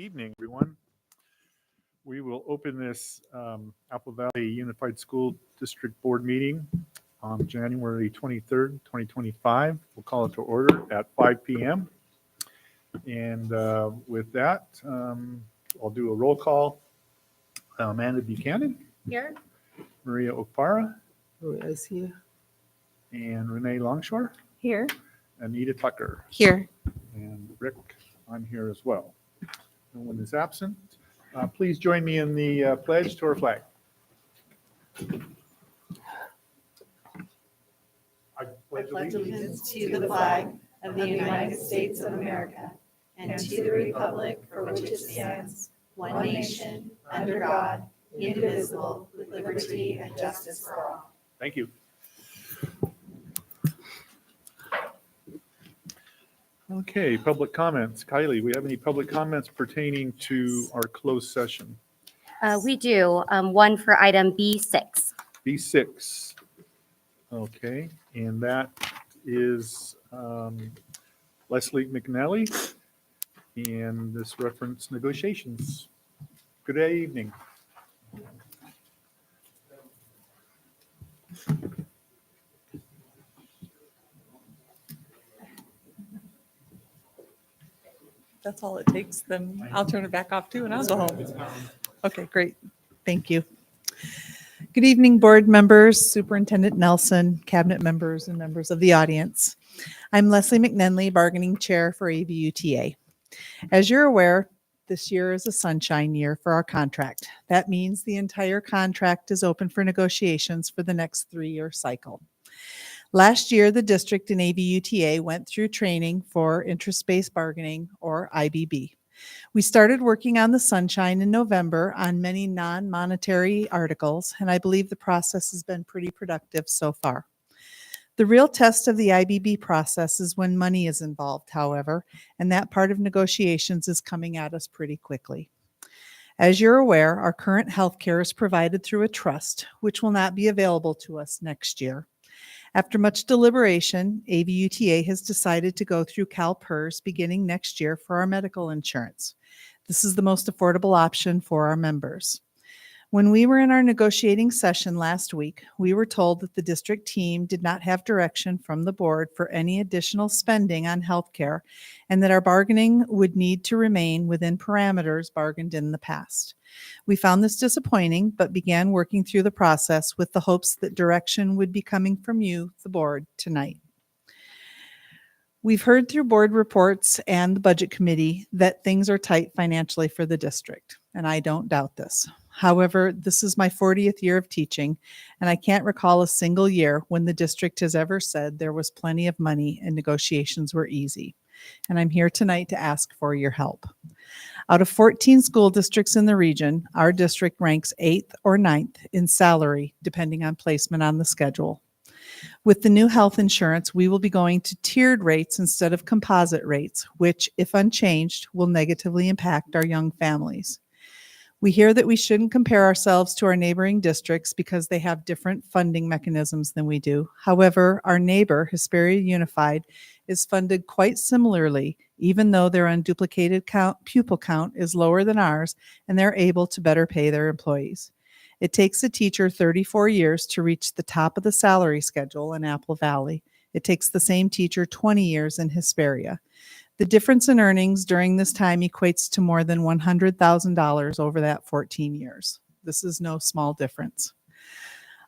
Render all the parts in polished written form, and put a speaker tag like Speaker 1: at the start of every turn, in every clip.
Speaker 1: evening, everyone. We will open this Apple Valley Unified School District Board meeting on January 23rd, 2025. We'll call it to order at 5 p.m. And with that, I'll do a roll call. Amanda Buchanan.
Speaker 2: Here.
Speaker 1: Maria Okpara.
Speaker 3: Maria's here.
Speaker 1: And Renee Longshore.
Speaker 2: Here.
Speaker 1: Anita Tucker.
Speaker 2: Here.
Speaker 1: And Rick, I'm here as well. No one is absent. Please join me in the pledge to our flag. I
Speaker 4: pledge allegiance to the flag of the United States of America and to the republic for which it stands, one nation, under God, indivisible, with liberty and justice for all.
Speaker 1: Thank you. Okay, public comments. Kylie, we have any public comments pertaining to our closed session?
Speaker 2: We do. One for item B6.
Speaker 1: B6. Okay, and that is Leslie McNally, and this reference negotiations. Good evening.
Speaker 3: That's all it takes. Then I'll turn it back off too and I'll go home. Okay, great. Thank you. Good evening, board members, Superintendent Nelson, cabinet members, and members of the audience. I'm Leslie McNenley, bargaining chair for AVUTA. As you're aware, this year is a sunshine year for our contract. That means the entire contract is open for negotiations for the next 3-year cycle. Last year, the district and AVUTA went through training for interest-based bargaining, or IBB. We started working on the sunshine in November on many non-monetary articles, and I believe the process has been pretty productive so far. The real test of the IBB process is when money is involved, however, and that part of negotiations is coming at us pretty quickly. As you're aware, our current health care is provided through a trust, which will not be available to us next year. After much deliberation, AVUTA has decided to go through CalPERS beginning next year for our medical insurance. This is the most affordable option for our members. When we were in our negotiating session last week, we were told that the district team did not have direction from the board for any additional spending on healthcare and that our bargaining would need to remain within parameters bargained in the past. We found this disappointing, but began working through the process with the hopes that direction would be coming from you, the board, tonight. We've heard through board reports and the budget committee that things are tight financially for the district, and I don't doubt this. However, this is my 40th year of teaching, and I can't recall a single year when the district has ever said there was plenty of money and negotiations were easy. And I'm here tonight to ask for your help. Out of 14 school districts in the region, our district ranks 8th or 9th in salary, depending on placement on the schedule. With the new health insurance, we will be going to tiered rates instead of composite rates, which, if unchanged, will negatively impact our young families. We hear that we shouldn't compare ourselves to our neighboring districts because they have different funding mechanisms than we do. However, our neighbor, Hesperia Unified, is funded quite similarly, even though their unduplicated pupil count is lower than ours, and they're able to better pay their employees. It takes a teacher 34 years to reach the top of the salary schedule in Apple Valley. It takes the same teacher 20 years in Hesperia. The difference in earnings during this time equates to more than $100,000 over that 14 years. This is no small difference.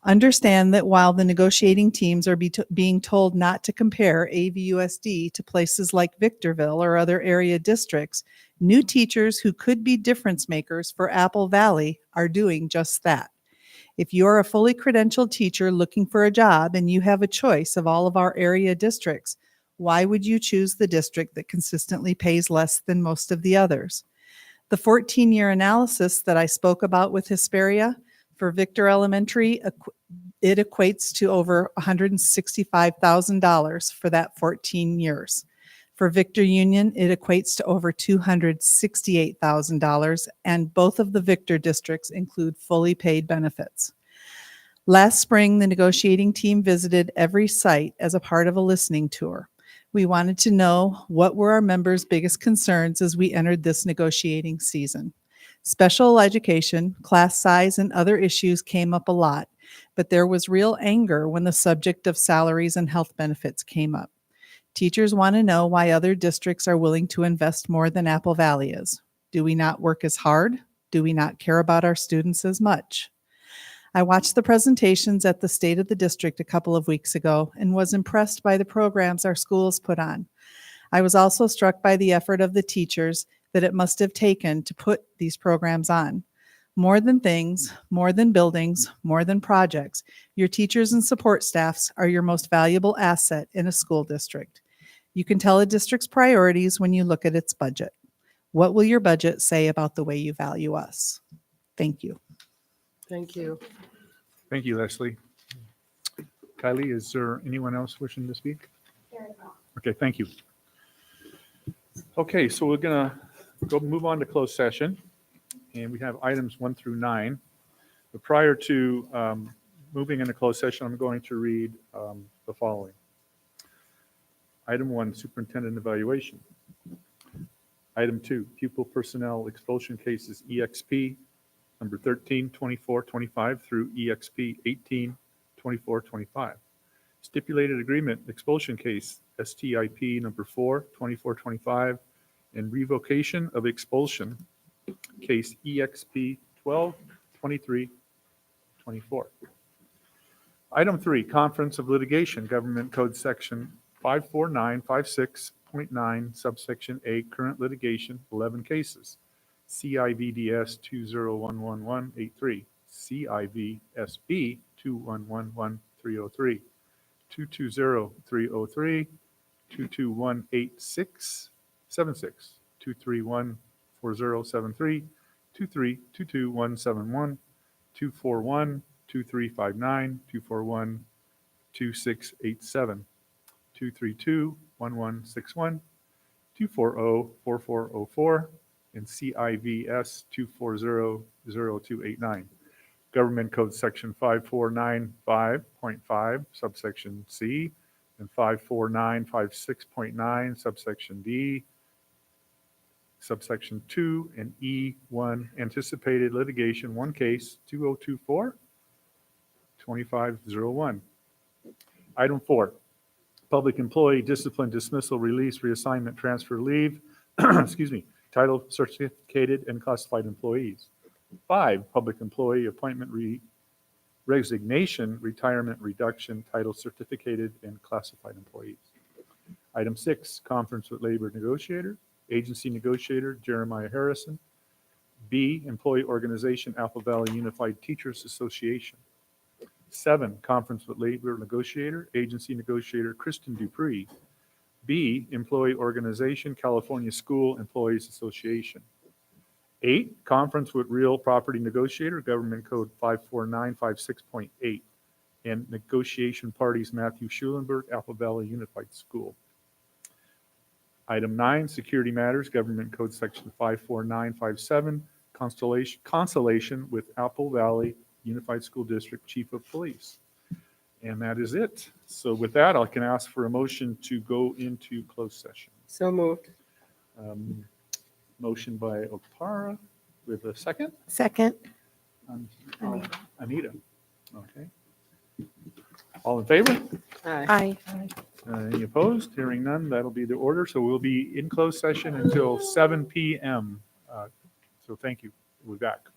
Speaker 3: Understand that while the negotiating teams are being told not to compare AVUSD to places like Victorville or other area districts, new teachers who could be difference makers for Apple Valley are doing just that. If you're a fully credentialed teacher looking for a job and you have a choice of all of our area districts, why would you choose the district that consistently pays less than most of the others? The 14-year analysis that I spoke about with Hesperia, for Victor Elementary, it equates to over $165,000 for that 14 years. For Victor Union, it equates to over $268,000, and both of the Victor districts include fully paid benefits. Last spring, the negotiating team visited every site as a part of a listening tour. We wanted to know what were our members' biggest concerns as we entered this negotiating season. Special education, class size, and other issues came up a lot, but there was real anger when the subject of salaries and health benefits came up. Teachers want to know why other districts are willing to invest more than Apple Valley is. Do we not work as hard? Do we not care about our students as much? I watched the presentations at the State of the District a couple of weeks ago and was impressed by the programs our schools put on. I was also struck by the effort of the teachers that it must have taken to put these programs on. More than things, more than buildings, more than projects, your teachers and support staffs are your most valuable asset in a school district. You can tell a district's priorities when you look at its budget. What will your budget say about the way you value us? Thank you.
Speaker 5: Thank you.
Speaker 1: Thank you, Leslie. Kylie, is there anyone else wishing to speak? Okay, thank you. Okay, so we're gonna move on to closed session, and we have items 1 through 9. But prior to moving into closed session, I'm going to read the following. Item 1, superintendent evaluation. Item 2, pupil personnel expulsion cases EXP number 13, 24, 25 through EXP 18, 24, 25. Stipulated agreement expulsion case STIP number 4, 24, 25, and revocation of expulsion case EXP 12, 23, 24. Item 3, conference of litigation, government code section 54956.9, subsection A, current litigation, 11 cases. CIVDS 2011183, CIVSB 2111303, 220303, 2218676, 2314073, 2322171, 241 2359, 241 2687, 232 1161, 240 4404, and CIVS 2400289. Government Code Section 5495.5, subsection C, and 54956.9, subsection D, subsection 2, and E1, anticipated litigation, 1 case, 2024-2501. Item 4, public employee discipline, dismissal, release, reassignment, transfer, leave, excuse me, title, certificated, and classified employees. 5, public employee appointment, resignation, retirement, reduction, title, certificated, and classified employees. Item 6, conference with labor negotiator, agency negotiator, Jeremiah Harrison. B, employee organization, Apple Valley Unified Teachers Association. 7, conference with labor negotiator, agency negotiator, Kristen Dupree. B, employee organization, California School Employees Association. 8, conference with real property negotiator, government code 54956.8, and negotiation parties, Matthew Schulenberg, Apple Valley Unified School. Item 9, security matters, government code section 54957, consultation with Apple Valley Unified School District Chief of Police. And that is it. So with that, I can ask for a motion to go into closed session.
Speaker 5: So moved.
Speaker 1: Motion by Okpara with a second.
Speaker 5: Second.
Speaker 1: Anita. Okay. All in favor?
Speaker 5: Aye.
Speaker 1: Any opposed? Hearing none, that'll be the order. So we'll be in closed session until 7 p.m. So thank you. We'll be back.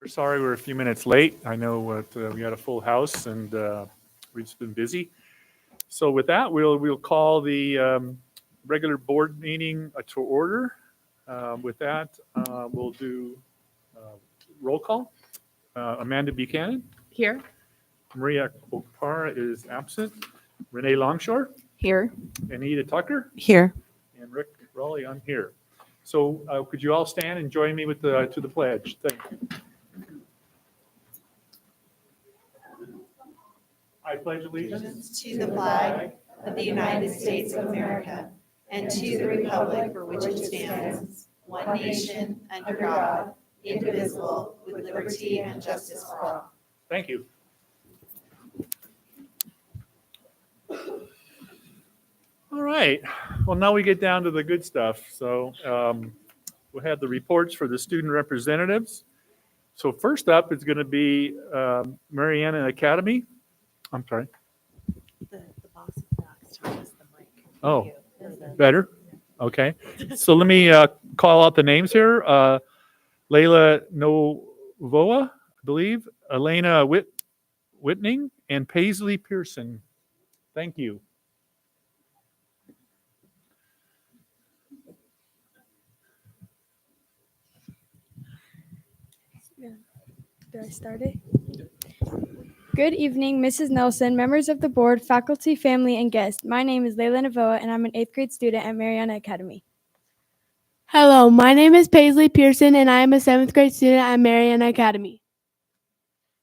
Speaker 1: We're sorry we're a few minutes late. I know we had a full house and we've just been busy. So with that, we'll call the regular board meeting to order. With that, we'll do roll call. Amanda Buchanan.
Speaker 5: Here.
Speaker 1: Maria Okpara is absent. Renee Longshore.
Speaker 5: Here.
Speaker 1: Anita Tucker.
Speaker 3: Here.
Speaker 1: And Rick Raleigh, I'm here. So could you all stand and join me with to the pledge? Thank you. I pledge allegiance
Speaker 4: To the flag of the United States of America and to the republic for which it stands, one nation, under God, indivisible, with liberty and justice for all.
Speaker 1: Thank you. All right. Well, now we get down to the good stuff. So we'll have the reports for the student representatives. So first up is going to be Mariana Academy. I'm sorry.
Speaker 4: The boss of docs turned us the mic.
Speaker 1: Oh, better? Okay. So let me call out the names here. Layla Novoa, I believe, Elena Whitning, and Paisley Pearson. Thank you.
Speaker 6: Do I start it? Good evening, Mrs. Nelson, members of the board, faculty, family, and guests. My name is Layla Navoa, and I'm an 8th grade student at Mariana Academy.
Speaker 7: Hello, my name is Paisley Pearson, and I am a 7th grade student at Mariana Academy.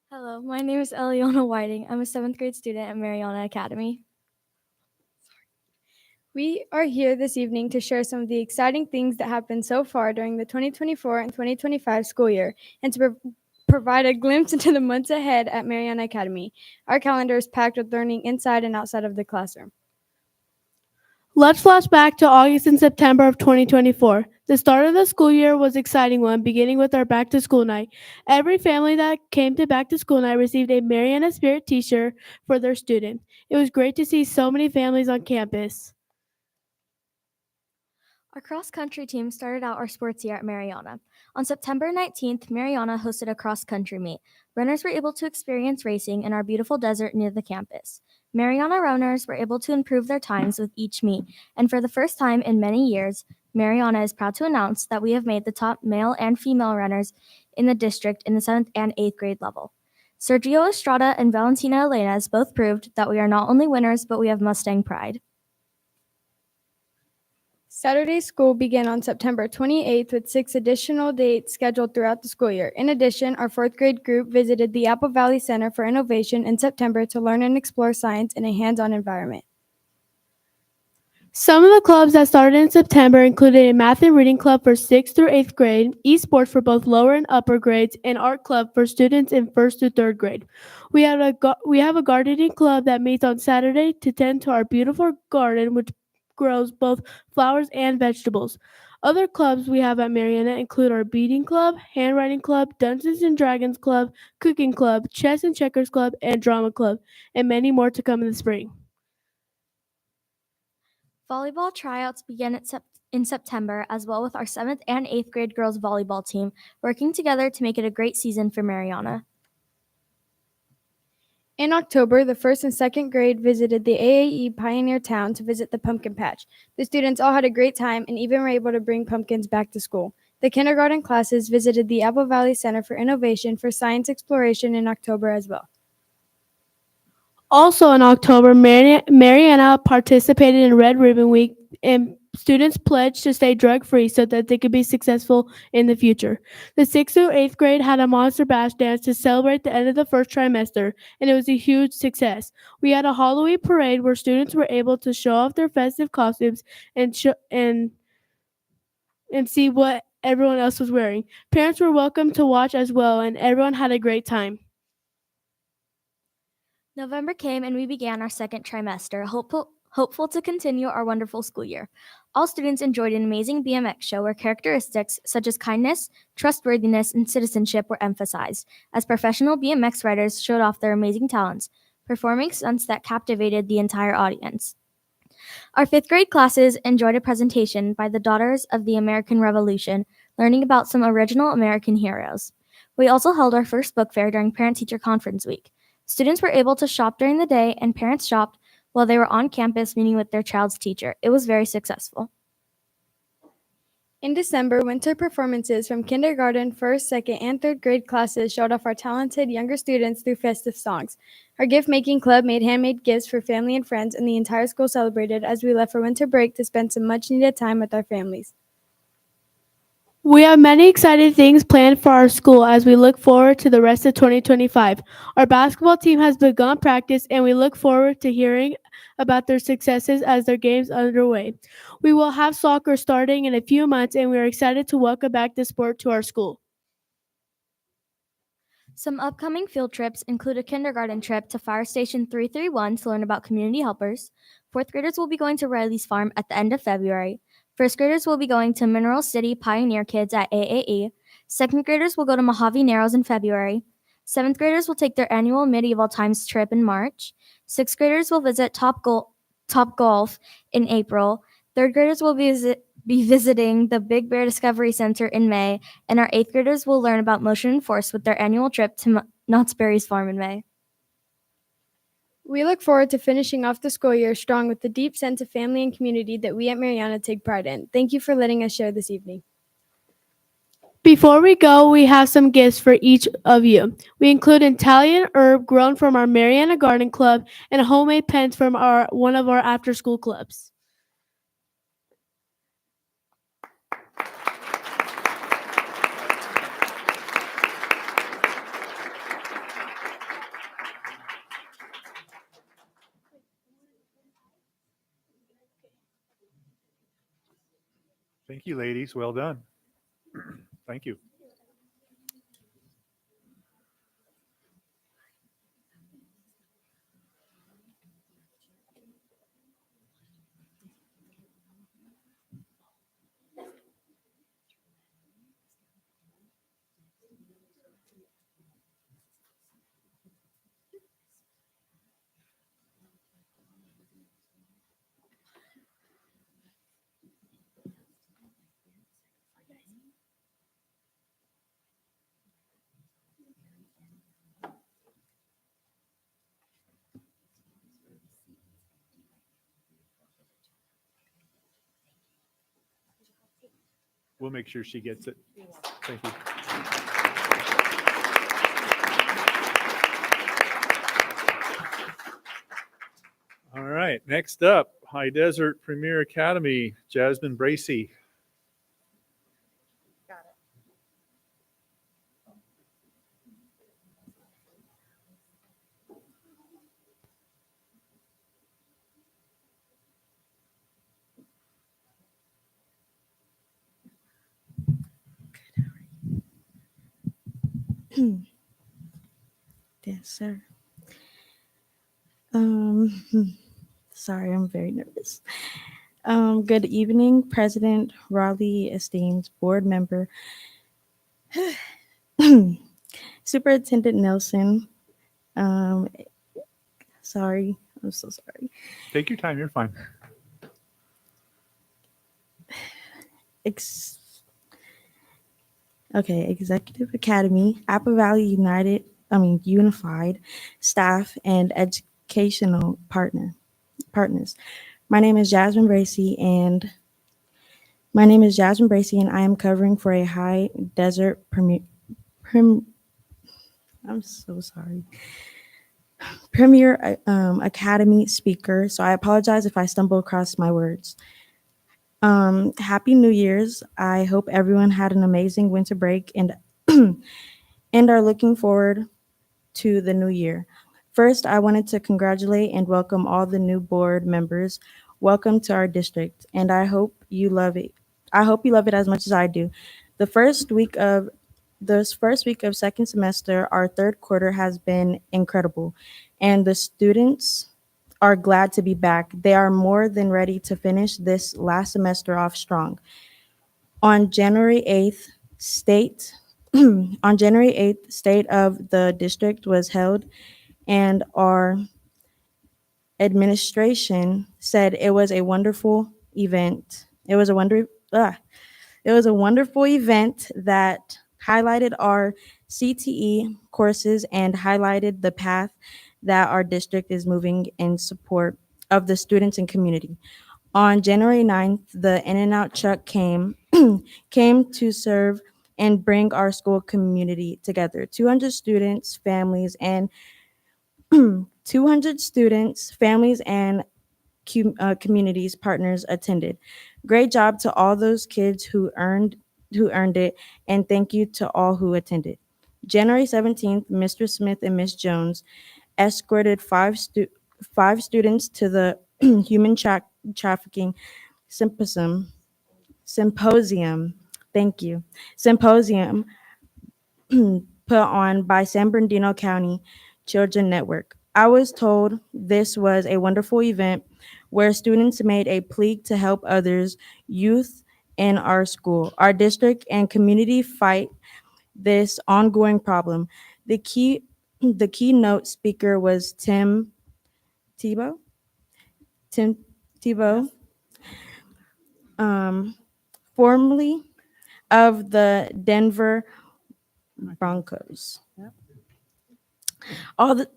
Speaker 6: Hello, my name is Eliona Whiting. I'm a 7th grade student at Mariana Academy. We are here this evening to share some of the exciting things that happened so far during the 2024 and 2025 school year, and to provide a glimpse into the months ahead at Mariana Academy. Our calendar is packed with learning inside and outside of the classroom.
Speaker 7: Let's flash back to August and September of 2024. The start of the school year was an exciting one, beginning with our back to school night. Every family that came to back to school night received a Mariana Spirit t-shirt for their student. It was great to see so many families on campus.
Speaker 6: Our cross-country team started out our sports year at Mariana. On September 19th, Mariana hosted a cross-country meet. Runners were able to experience racing in our beautiful desert near the campus. Mariana runners were able to improve their times with each meet, and for the first time in many years, Mariana is proud to announce that we have made the top male and female runners in the district in the 7th and 8th grade level. Sergio Estrada and Valentina Elenas both proved that we are not only winners, but we have Mustang pride. Saturday school began on September 28th with 6 additional dates scheduled throughout the school year. In addition, our 4th grade group visited the Apple Valley Center for Innovation in September to learn and explore science in a hands-on environment.
Speaker 7: Some of the clubs that started in September included a math and reading club for 6th through 8th grade, esports for both lower and upper grades, and art club for students in 1st through 3rd grade. We have a gardening club that meets on Saturday to tend to our beautiful garden, which grows both flowers and vegetables. Other clubs we have at Mariana include our beading club, handwriting club, Dungeons and Dragons club, cooking club, chess and checkers club, and drama club, and many more to come in the spring.
Speaker 6: Volleyball tryouts began in September, as well with our 7th and 8th grade girls volleyball team, working together to make it a great season for Mariana. In October, the 1st and 2nd grade visited the AAE Pioneer Town to visit the pumpkin patch. The students all had a great time and even were able to bring pumpkins back to school. The kindergarten classes visited the Apple Valley Center for Innovation for science exploration in October as well.
Speaker 7: Also in October, Mariana participated in Red Ribbon Week, and students pledged to stay drug-free so that they could be successful in the future. The 6th through 8th grade had a Monster Bash dance to celebrate the end of the first trimester, and it was a huge success. We had a Halloween parade where students were able to show off their festive costumes and see what everyone else was wearing. Parents were welcome to watch as well, and everyone had a great time.
Speaker 6: November came and we began our 2nd trimester, hopeful to continue our wonderful school year. All students enjoyed an amazing BMX show where characteristics such as kindness, trustworthiness, and citizenship were emphasized, as professional BMX riders showed off their amazing talents, performing stunts that captivated the entire audience. Our 5th grade classes enjoyed a presentation by the Daughters of the American Revolution, learning about some original American heroes. We also held our first book fair during Parent-Teacher Conference Week. Students were able to shop during the day, and parents shopped while they were on campus meeting with their child's teacher. It was very successful.
Speaker 8: In December, winter performances from kindergarten, first, second, and third grade classes showed off our talented younger students through festive songs. Our gift-making club made handmade gifts for family and friends, and the entire school celebrated as we left for winter break to spend some much-needed time with our families.
Speaker 7: We have many exciting things planned for our school as we look forward to the rest of 2025. Our basketball team has begun practice, and we look forward to hearing about their successes as their games underway. We will have soccer starting in a few months, and we are excited to welcome back the sport to our school.
Speaker 6: Some upcoming field trips include a kindergarten trip to Fire Station 331 to learn about community helpers. Fourth graders will be going to Riley's Farm at the end of February. First graders will be going to Mineral City Pioneer Kids at AAE. Second graders will go to Mojave Narrows in February. Seventh graders will take their annual Medieval Times trip in March. Sixth graders will visit Top Golf in April. Third graders will be visiting the Big Bear Discovery Center in May, and our eighth graders will learn about motion and force with their annual trip to Knott's Berry's Farm in May.
Speaker 8: We look forward to finishing off the school year strong with the deep sense of family and community that we at Mariana take pride in. Thank you for letting us share this evening.
Speaker 7: Before we go, we have some gifts for each of you. We include Italian herb grown from our Mariana Garden Club and homemade pens from one of our after-school clubs.
Speaker 1: Thank you, ladies. Well done. Thank you. We'll make sure she gets it. Thank you. All right, next up, High Desert Premier Academy, Jasmine Bracy.
Speaker 9: Yes, sir. Sorry, I'm very nervous. Good evening, President Raleigh, esteemed board member, Superintendent Nelson. Sorry, I'm so sorry.
Speaker 1: Take your time, you're fine.
Speaker 9: Executive Academy, Apple Valley Unified staff and educational partners. My name is Jasmine Bracy, and I am covering for a High Desert Premier Academy speaker. So I apologize if I stumble across my words. Happy New Year's. I hope everyone had an amazing winter break and and are looking forward to the new year. First, I wanted to congratulate and welcome all the new board members. Welcome to our district, and I hope you love it. I hope you love it as much as I do. This first week of second semester, our third quarter has been incredible, and the students are glad to be back. They are more than ready to finish this last semester off strong. On January 8th, State of the District was held, and our administration said it was a wonderful event. It was a wonderful event that highlighted our CTE courses and highlighted the path that our district is moving in support of the students and community. On January 9th, the In-N-Out truck came to serve and bring our school community together. 200 students, families, and 200 students, families, and communities partners attended. Great job to all those kids who earned it, and thank you to all who attended. January 17th, Mr. Smith and Miss Jones escorted five students to the human trafficking symposium. Thank you. Symposium put on by San Bernardino County Children Network. I was told this was a wonderful event where students made a plea to help others, youth in our school, our district, and community fight this ongoing problem. The keynote speaker was Tebow, Tim Tebow, formerly of the Denver Broncos. All the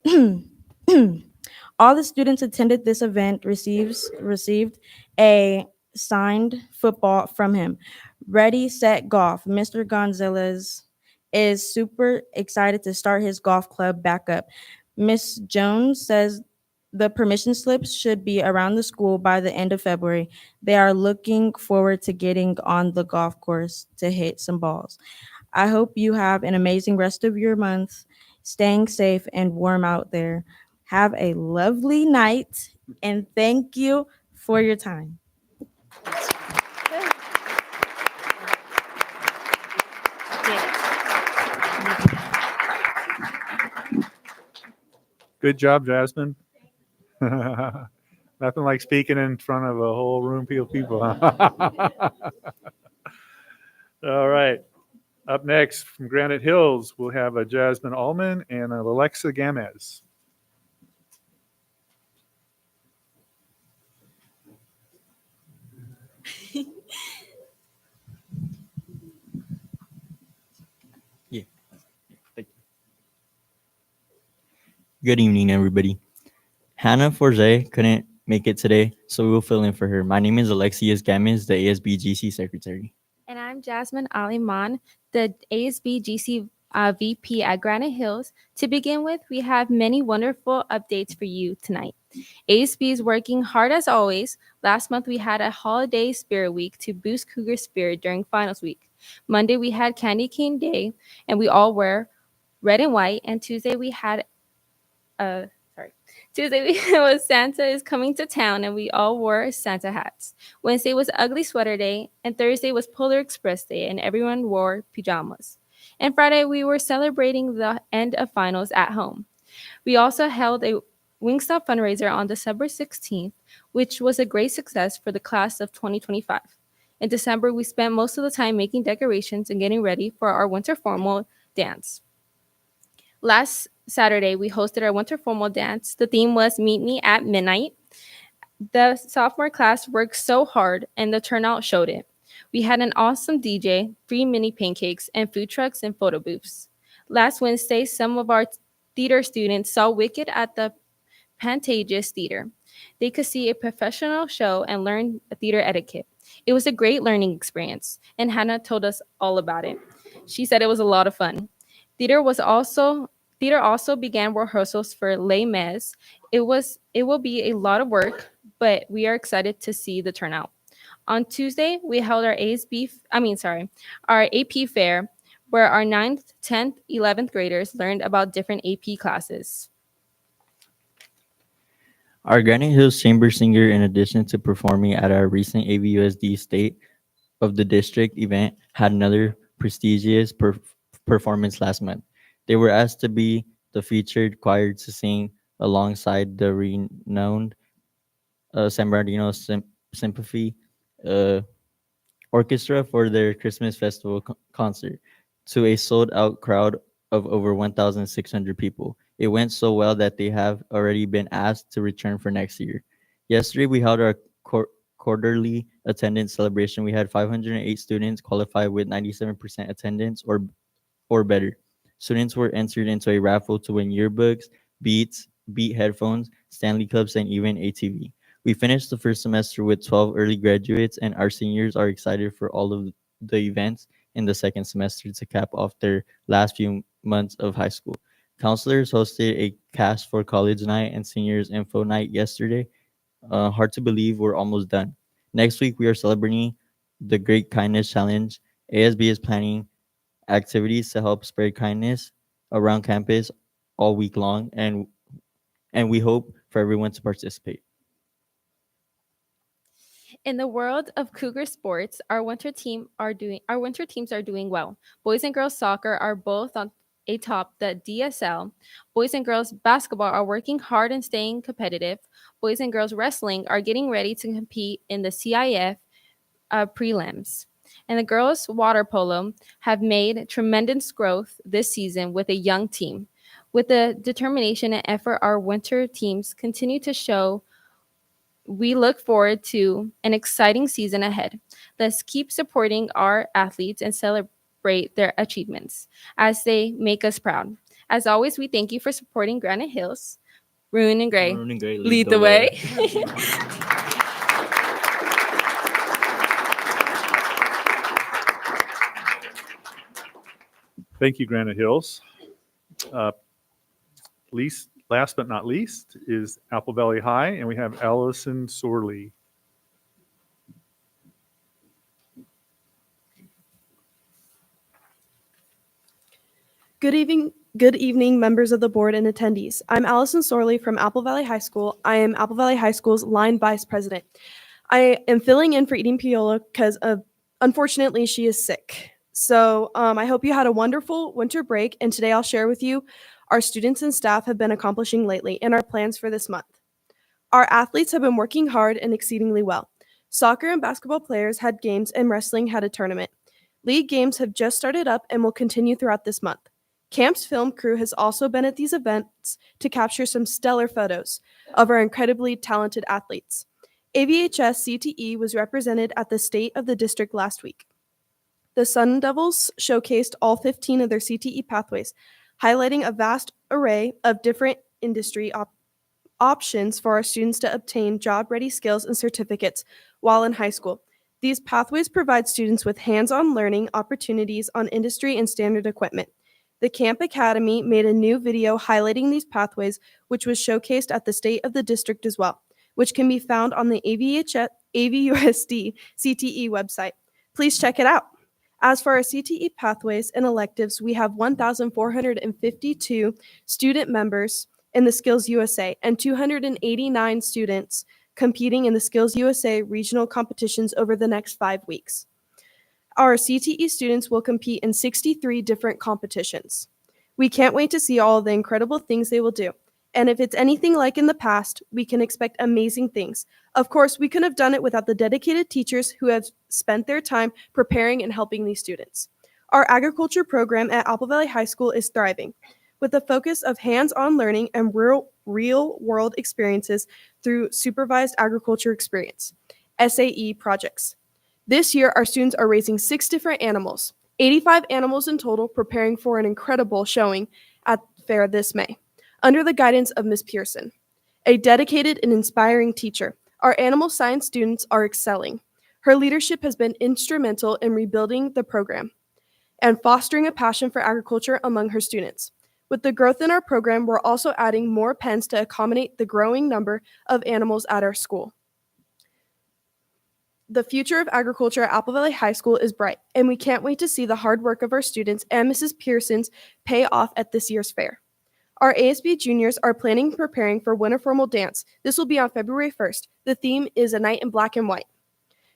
Speaker 9: all the students attended this event received a signed football from him. Ready, set, golf. Mr. Gonzalez is super excited to start his golf club back up. Miss Jones says the permission slips should be around the school by the end of February. They are looking forward to getting on the golf course to hit some balls. I hope you have an amazing rest of your month, staying safe and warm out there. Have a lovely night, and thank you for your time.
Speaker 1: Good job, Jasmine. Nothing like speaking in front of a whole room full of people. Huh? All right. Up next from Granite Hills, we'll have a Jasmine Allman and a Alexa Gamez.
Speaker 10: Good evening, everybody. Hannah Forget couldn't make it today, so we will fill in for her. My name is Alexius Gamis, the ASBGC Secretary.
Speaker 11: And I'm Jasmine Aliman, the ASBGC VP at Granite Hills. To begin with, we have many wonderful updates for you tonight. ASB is working hard as always. Last month, we had a holiday spirit week to boost Cougar spirit during finals week. Monday, we had Candy Cane Day, and we all wear red and white. And Tuesday, we had Tuesday was Santa is coming to town, and we all wore Santa hats. Wednesday was Ugly Sweater Day, and Thursday was Polar Express Day, and everyone wore pajamas. And Friday, we were celebrating the end of finals at home. We also held a Wingstop fundraiser on December 16th, which was a great success for the class of 2025. In December, we spent most of the time making decorations and getting ready for our winter formal dance. Last Saturday, we hosted our winter formal dance. The theme was Meet Me at Midnight. The sophomore class worked so hard, and the turnout showed it. We had an awesome DJ, free mini pancakes, and food trucks and photo booths. Last Wednesday, some of our theater students saw Wicked at the Pantages Theater. They could see a professional show and learn theater etiquette. It was a great learning experience, and Hannah told us all about it. She said it was a lot of fun. Theater also began rehearsals for Les Mis. It will be a lot of work, but we are excited to see the turnout. On Tuesday, we held our our AP fair, where our 9th, 10th, 11th graders learned about different AP classes.
Speaker 10: Our Granite Hills Chamber singer, in addition to performing at our recent AVUSD State of the District event, had another prestigious performance last month. They were asked to be the featured choir to sing alongside the renowned San Bernardino Symphony Orchestra for their Christmas festival concert to a sold-out crowd of over 1,600 people. It went so well that they have already been asked to return for next year. Yesterday, we held our quarterly attendance celebration. We had 508 students qualify with 97% attendance or better. Students were entered into a raffle to win yearbooks, Beat headphones, Stanley Cups, and even ATV. We finished the first semester with 12 early graduates, and our seniors are excited for all of the events in the second semester to cap off their last few months of high school. Counselors hosted a Cast for College night and seniors info night yesterday. Hard to believe we're almost done. Next week, we are celebrating the Great Kindness Challenge. ASB is planning activities to help spread kindness around campus all week long, and we hope for everyone to participate.
Speaker 11: In the world of Cougar sports, our winter teams are doing well. Boys and girls soccer are both on atop the DSL. Boys and girls basketball are working hard and staying competitive. Boys and girls wrestling are getting ready to compete in the CIF prelims. And the girls water polo have made tremendous growth this season with a young team. With the determination and effort our winter teams continue to show, we look forward to an exciting season ahead. Let's keep supporting our athletes and celebrate their achievements as they make us proud. As always, we thank you for supporting Granite Hills. Maroon and Gray,
Speaker 10: Maroon and Gray,
Speaker 11: lead the way.
Speaker 1: Thank you, Granite Hills. Last but not least is Apple Valley High, and we have Allison Sorley.
Speaker 12: Good evening, members of the board and attendees. I'm Allison Sorley from Apple Valley High School. I am Apple Valley High School's line vice president. I am filling in for Eden Piola because unfortunately she is sick. So I hope you had a wonderful winter break, and today I'll share with you our students and staff have been accomplishing lately and our plans for this month. Our athletes have been working hard and exceedingly well. Soccer and basketball players had games and wrestling had a tournament. League games have just started up and will continue throughout this month. Camp's film crew has also been at these events to capture some stellar photos of our incredibly talented athletes. AVHS CTE was represented at the State of the District last week. The Sun Devils showcased all 15 of their CTE pathways, highlighting a vast array of different industry options for our students to obtain job-ready skills and certificates while in high school. These pathways provide students with hands-on learning opportunities on industry and standard equipment. The Camp Academy made a new video highlighting these pathways, which was showcased at the State of the District as well, which can be found on the AVUSD CTE website. Please check it out. As for our CTE pathways and electives, we have 1,452 student members in the Skills USA and 289 students competing in the Skills USA regional competitions over the next 5 weeks. Our CTE students will compete in 63 different competitions. We can't wait to see all the incredible things they will do. And if it's anything like in the past, we can expect amazing things. Of course, we couldn't have done it without the dedicated teachers who have spent their time preparing and helping these students. Our agriculture program at Apple Valley High School is thriving, with a focus of hands-on learning and real-world experiences through supervised agriculture experience, SAE projects. This year, our students are raising 6 different animals, 85 animals in total, preparing for an incredible showing at fair this May. Under the guidance of Ms. Pearson, a dedicated and inspiring teacher, our animal science students are excelling. Her leadership has been instrumental in rebuilding the program and fostering a passion for agriculture among her students. With the growth in our program, we're also adding more pens to accommodate the growing number of animals at our school. The future of agriculture at Apple Valley High School is bright, and we can't wait to see the hard work of our students and Mrs. Pearson's pay off at this year's fair. Our ASB juniors are planning and preparing for Winter Formal Dance. This will be on February 1st. The theme is A Night in Black and White.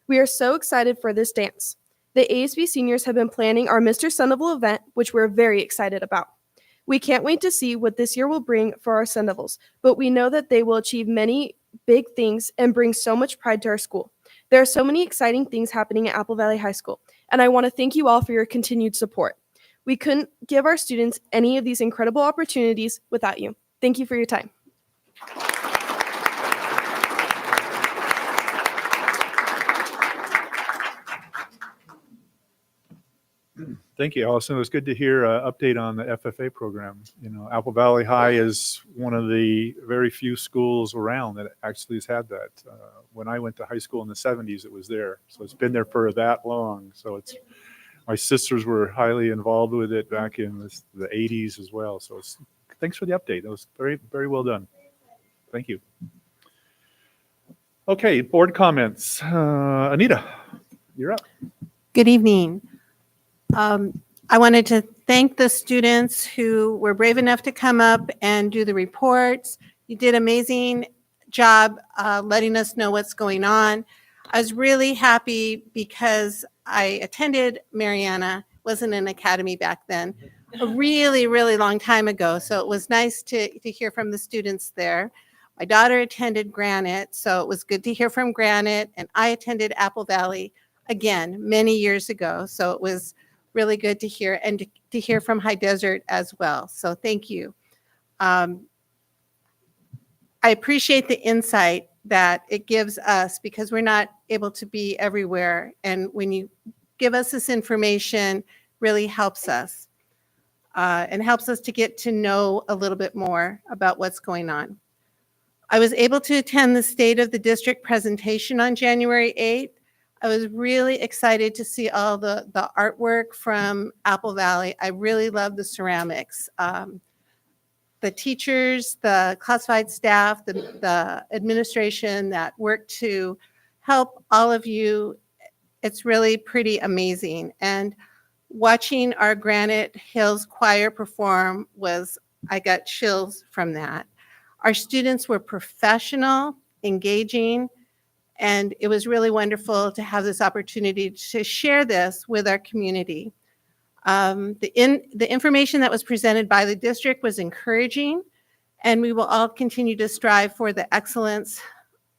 Speaker 12: We are so excited for this dance. The ASB seniors have been planning our Mr. Sunnival event, which we're very excited about. We can't wait to see what this year will bring for our Sun Devils, but we know that they will achieve many big things and bring so much pride to our school. There are so many exciting things happening at Apple Valley High School, and I want to thank you all for your continued support. We couldn't give our students any of these incredible opportunities without you. Thank you for your time.
Speaker 1: Thank you, Allison. It was good to hear an update on the FFA program. You know, Apple Valley High is one of the very few schools around that actually has had that. When I went to high school in the 70s, it was there. So it's been there for that long. So it's, my sisters were highly involved with it back in the 80s as well. So thanks for the update. That was very, very well done. Thank you. Okay, board comments. Anita, you're up.
Speaker 13: Good evening. I wanted to thank the students who were brave enough to come up and do the reports. You did an amazing job letting us know what's going on. I was really happy because I attended Mariana, wasn't an academy back then, a really, really long time ago. So it was nice to hear from the students there. My daughter attended Granite, so it was good to hear from Granite, and I attended Apple Valley again many years ago. So it was really good to hear, and to hear from High Desert as well. So thank you. I appreciate the insight that it gives us because we're not able to be everywhere. And when you give us this information, really helps us and helps us to get to know a little bit more about what's going on. I was able to attend the State of the District presentation on January 8th. I was really excited to see all the artwork from Apple Valley. I really love the ceramics. The teachers, the classified staff, the administration that worked to help all of you, it's really pretty amazing. And watching our Granite Hills Choir perform I got chills from that. Our students were professional, engaging, and it was really wonderful to have this opportunity to share this with our community. The information that was presented by the district was encouraging, and we will all continue to strive for the excellence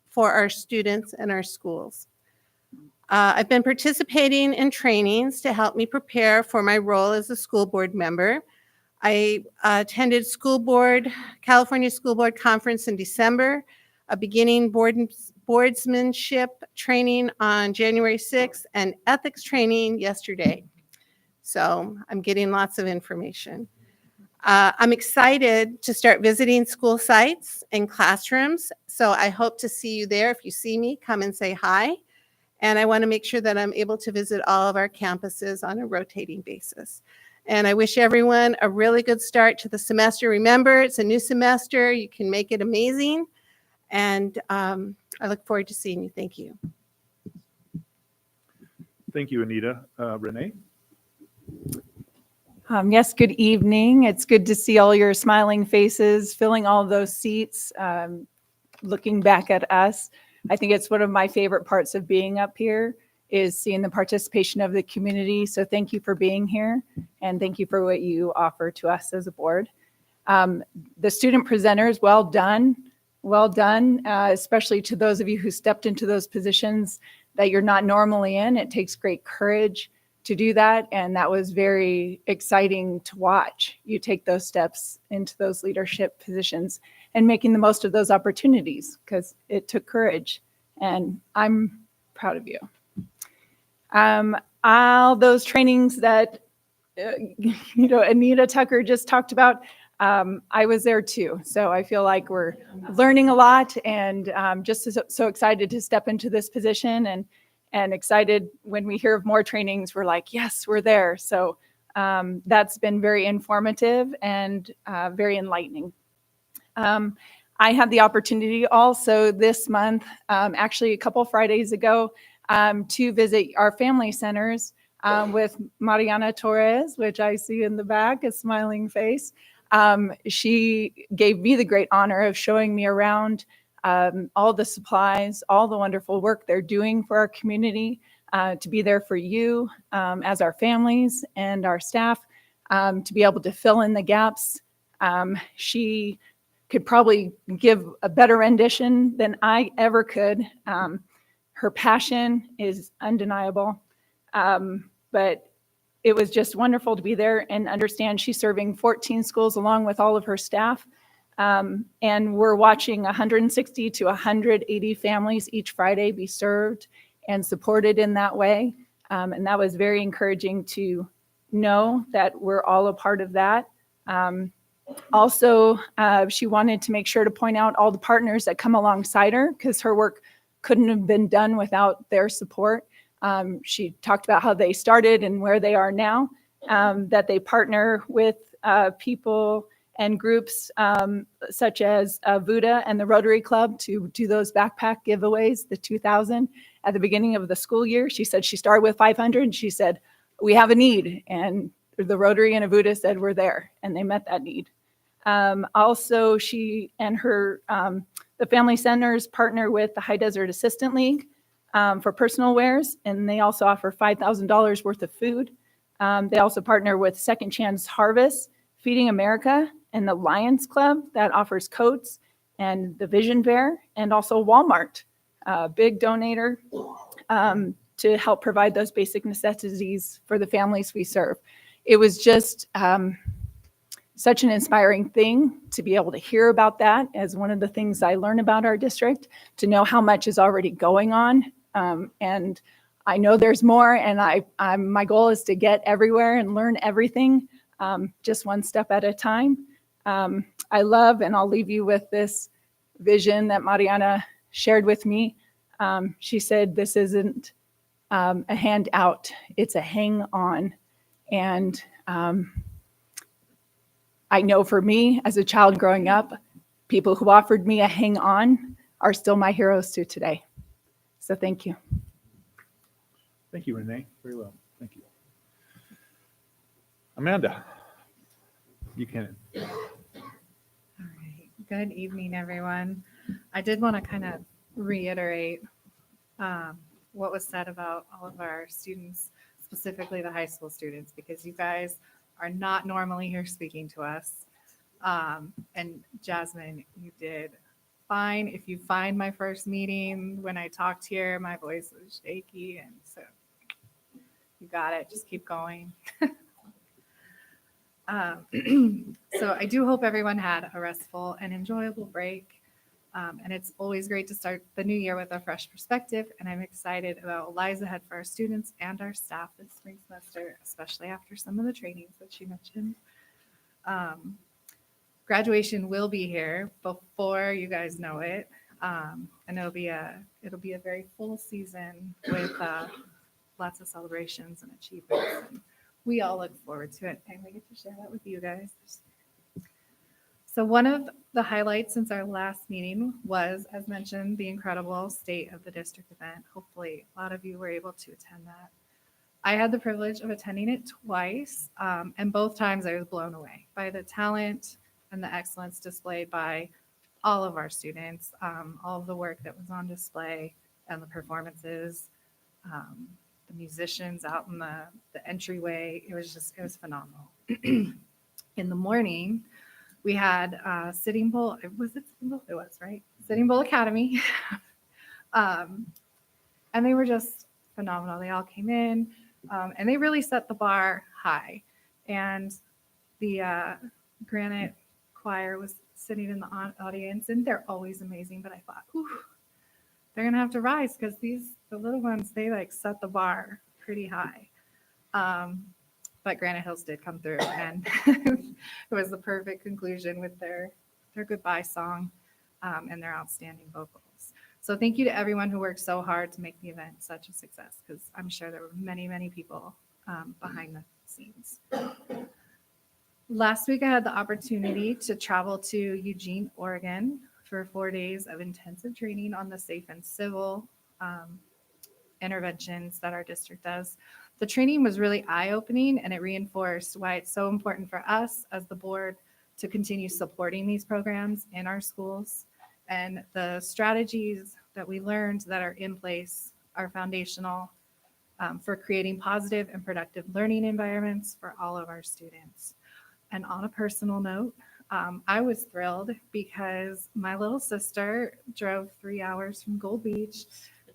Speaker 13: for our students and our schools. I've been participating in trainings to help me prepare for my role as a school board member. I attended California School Board Conference in December, a beginning boardsmanship training on January 6th, and ethics training yesterday. So I'm getting lots of information. I'm excited to start visiting school sites and classrooms. So I hope to see you there. If you see me, come and say hi. And I want to make sure that I'm able to visit all of our campuses on a rotating basis. And I wish everyone a really good start to the semester. Remember, it's a new semester. You can make it amazing. And I look forward to seeing you. Thank you.
Speaker 1: Thank you, Anita. Renee?
Speaker 14: Yes, good evening. It's good to see all your smiling faces, filling all those seats, looking back at us. I think it's one of my favorite parts of being up here is seeing the participation of the community. So thank you for being here, and thank you for what you offer to us as a board. The student presenters, well done. Well done, especially to those of you who stepped into those positions that you're not normally in. It takes great courage to do that, and that was very exciting to watch. You take those steps into those leadership positions and making the most of those opportunities because it took courage, and I'm proud of you. All those trainings that Anita Tucker just talked about, I was there too. So I feel like we're learning a lot, and just so excited to step into this position, and excited when we hear of more trainings, we're like, yes, we're there. So that's been very informative and very enlightening. I had the opportunity also this month, actually a couple Fridays ago, to visit our family centers with Mariana Torres, which I see in the back, a smiling face. She gave me the great honor of showing me around all the supplies, all the wonderful work they're doing for our community, to be there for you as our families and our staff, to be able to fill in the gaps. She could probably give a better rendition than I ever could. Her passion is undeniable, but it was just wonderful to be there and understand she's serving 14 schools along with all of her staff. And we're watching 160 to 180 families each Friday be served and supported in that way. And that was very encouraging to know that we're all a part of that. Also, she wanted to make sure to point out all the partners that come alongside her because her work couldn't have been done without their support. She talked about how they started and where they are now, that they partner with people and groups such as VUDA and the Rotary Club to do those backpack giveaways, the 2,000 at the beginning of the school year. She said she started with 500 and she said, we have a need. And the Rotary and VUDA said, we're there, and they met that need. Also, she and her, the family centers partner with the High Desert Assistant League for personal wares, and they also offer $5,000 worth of food. They also partner with Second Chance Harvest, Feeding America, and the Lions Club that offers coats, and the Vision Fair, and also Walmart, a big donator to help provide those basic necessities for the families we serve. It was just such an inspiring thing to be able to hear about that as one of the things I learned about our district, to know how much is already going on. And I know there's more, and my goal is to get everywhere and learn everything, just one step at a time. I love, and I'll leave you with this vision that Mariana shared with me. She said, this isn't a handout, it's a hang on. And I know for me, as a child growing up, people who offered me a hang on are still my heroes to today. So thank you.
Speaker 1: Thank you, Renee. Very well. Thank you. Amanda Buchanan.
Speaker 15: All right. Good evening, everyone. I did want to kind of reiterate what was said about all of our students, specifically the high school students, because you guys are not normally here speaking to us. And Jasmine, you did fine. If you find my first meeting, when I talked here, my voice was shaky, and so you got it. Just keep going. So I do hope everyone had a restful and enjoyable break. And it's always great to start the new year with a fresh perspective. And I'm excited about what lies ahead for our students and our staff this spring semester, especially after some of the trainings that she mentioned. Graduation will be here before you guys know it. And it'll be a very full season with lots of celebrations and achievements. And we all look forward to it, and we get to share that with you guys. So one of the highlights since our last meeting was, as mentioned, the incredible State of the District event. Hopefully a lot of you were able to attend that. I had the privilege of attending it twice, and both times I was blown away by the talent and the excellence displayed by all of our students, all of the work that was on display and the performances, the musicians out in the entryway. It was phenomenal. In the morning, we had Sitting Bull. Was it Sitting Bull? It was, right? Sitting Bull Academy. And they were just phenomenal. They all came in, and they really set the bar high. And the Granite Choir was sitting in the audience, and they're always amazing. But I thought, they're going to have to rise because the little ones, they like set the bar pretty high. But Granite Hills did come through, and it was the perfect conclusion with their goodbye song and their outstanding vocals. So thank you to everyone who worked so hard to make the event such a success, because I'm sure there were many, many people behind the scenes. Last week, I had the opportunity to travel to Eugene, Oregon for 4 days of intensive training on the safe and civil interventions that our district does. The training was really eye-opening, and it reinforced why it's so important for us as the board to continue supporting these programs in our schools. And the strategies that we learned that are in place are foundational for creating positive and productive learning environments for all of our students. And on a personal note, I was thrilled because my little sister drove 3 hours from Gold Beach,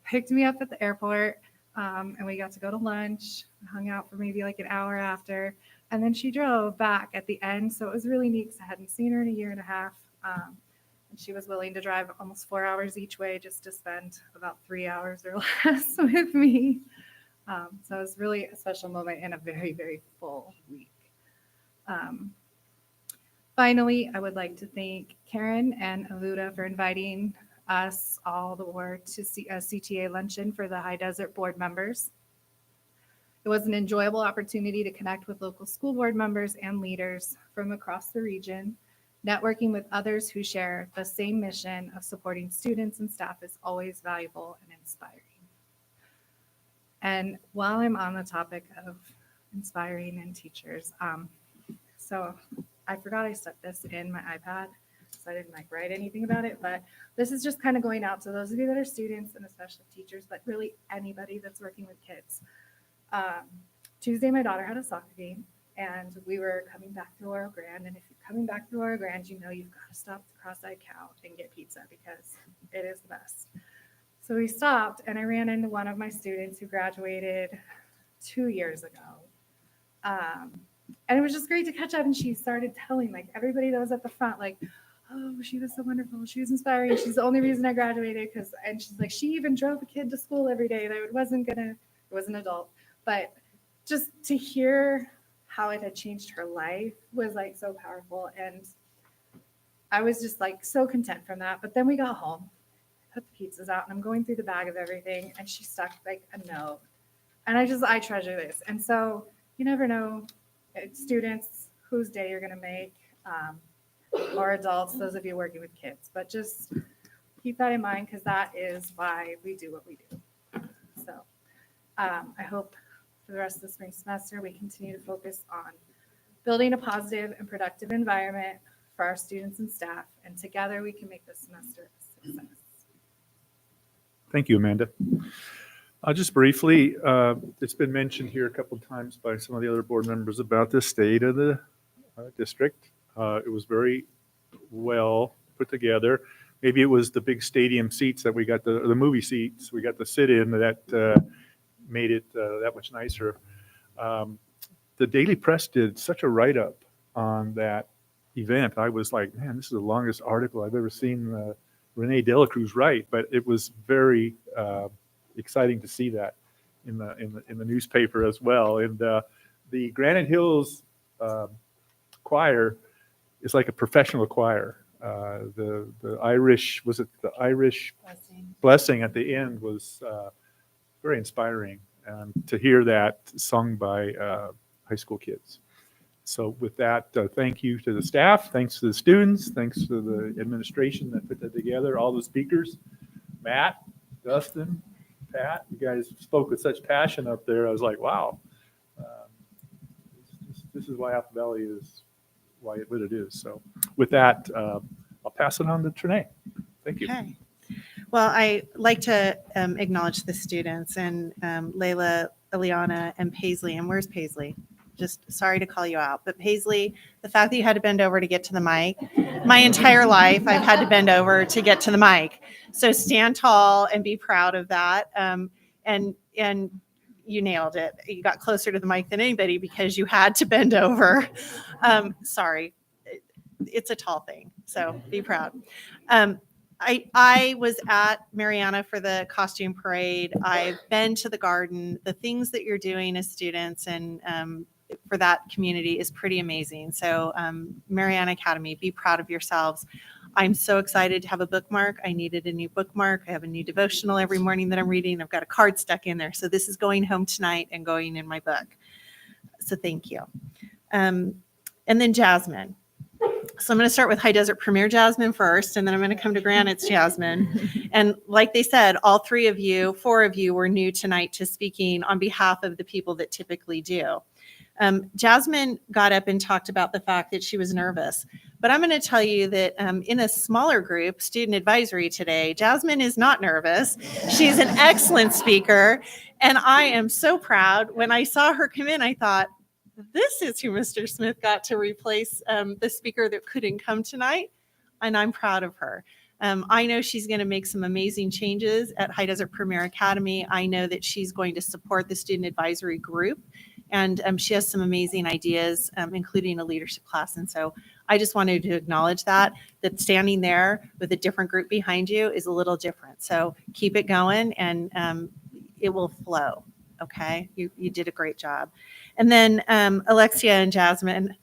Speaker 15: picked me up at the airport, and we got to go to lunch, hung out for maybe like an hour after, and then she drove back at the end. So it was really neat because I hadn't seen her in a year and a half. And she was willing to drive almost 4 hours each way just to spend about 3 hours or less with me. So it was really a special moment and a very, very full week. Finally, I would like to thank Karen and Avuda for inviting us all the board to see a CTA luncheon for the High Desert board members. It was an enjoyable opportunity to connect with local school board members and leaders from across the region. Networking with others who share the same mission of supporting students and staff is always valuable and inspiring. And while I'm on the topic of inspiring and teachers, so I forgot I stuck this in my iPad, so I didn't like write anything about it, but this is just kind of going out to those of you that are students and especially teachers, but really anybody that's working with kids. Tuesday, my daughter had a soccer game and we were coming back through Oro Grande. And if you're coming back through Oro Grande, you know you've got to stop at the Cross-Eyed Cow and get pizza because it is the best. So we stopped and I ran into one of my students who graduated 2 years ago. And it was just great to catch up. And she started telling like everybody that was at the front, like, oh, she was so wonderful. She was inspiring. She's the only reason I graduated. And she's like, she even drove a kid to school every day. That it was an adult, but just to hear how it had changed her life was like so powerful. And I was just like so content from that. But then we got home, put the pizzas out, and I'm going through the bag of everything. And she stuck like a note. And I treasure this. And so you never know, students, whose day you're going to make, or adults, those of you working with kids. But just keep that in mind because that is why we do what we do. So I hope for the rest of the spring semester, we continue to focus on building a positive and productive environment for our students and staff, and together we can make this semester a success.
Speaker 1: Thank you, Amanda. Just briefly, it's been mentioned here a couple of times by some of the other board members about the state of the district. It was very well put together. Maybe it was the big stadium seats that we got, the movie seats we got to sit in that made it that much nicer. The Daily Press did such a write-up on that event. I was like, man, this is the longest article I've ever seen Renee Delacruz write, but it was very exciting to see that in the newspaper as well. And the Granite Hills choir is like a professional choir. The Irish, was it the Irish blessing at the end was very inspiring, and to hear that sung by high school kids. So with that, thank you to the staff, thanks to the students, thanks to the administration that put that together, all the speakers, Matt, Dustin, Pat, you guys spoke with such passion up there. I was like, wow, this is why Apple Valley is what it is. So with that, I'll pass it on to Trinae. Thank you.
Speaker 13: Okay. Well, I like to acknowledge the students and Layla, Ileana, and Paisley. And where's Paisley? Just sorry to call you out, but Paisley, the fact that you had to bend over to get to the mic, my entire life I've had to bend over to get to the mic. So stand tall and be proud of that. And you nailed it. You got closer to the mic than anybody because you had to bend over. Sorry, it's a tall thing. So be proud. I was at Mariana for the costume parade. I've been to the garden. The things that you're doing as students and for that community is pretty amazing. So Mariana Academy, be proud of yourselves. I'm so excited to have a bookmark. I needed a new bookmark. I have a new devotional every morning that I'm reading. I've got a card stuck in there. So this is going home tonight and going in my book. So thank you. And then Jasmine. So I'm going to start with High Desert Premier Jasmine first, and then I'm going to come to Granite's Jasmine. And like they said, all four of you were new tonight to speaking on behalf of the people that typically do. Jasmine got up and talked about the fact that she was nervous. But I'm going to tell you that in a smaller group, student advisory today, Jasmine is not nervous. She's an excellent speaker. And I am so proud. When I saw her come in, I thought, this is who Mr. Smith got to replace the speaker that couldn't come tonight. And I'm proud of her. I know she's going to make some amazing changes at High Desert Premier Academy. I know that she's going to support the student advisory group. And she has some amazing ideas, including a leadership class. And so I just wanted to acknowledge that standing there with a different group behind you is a little different. So keep it going and it will flow. Okay, you did a great job. And then Alexia and Jasmine,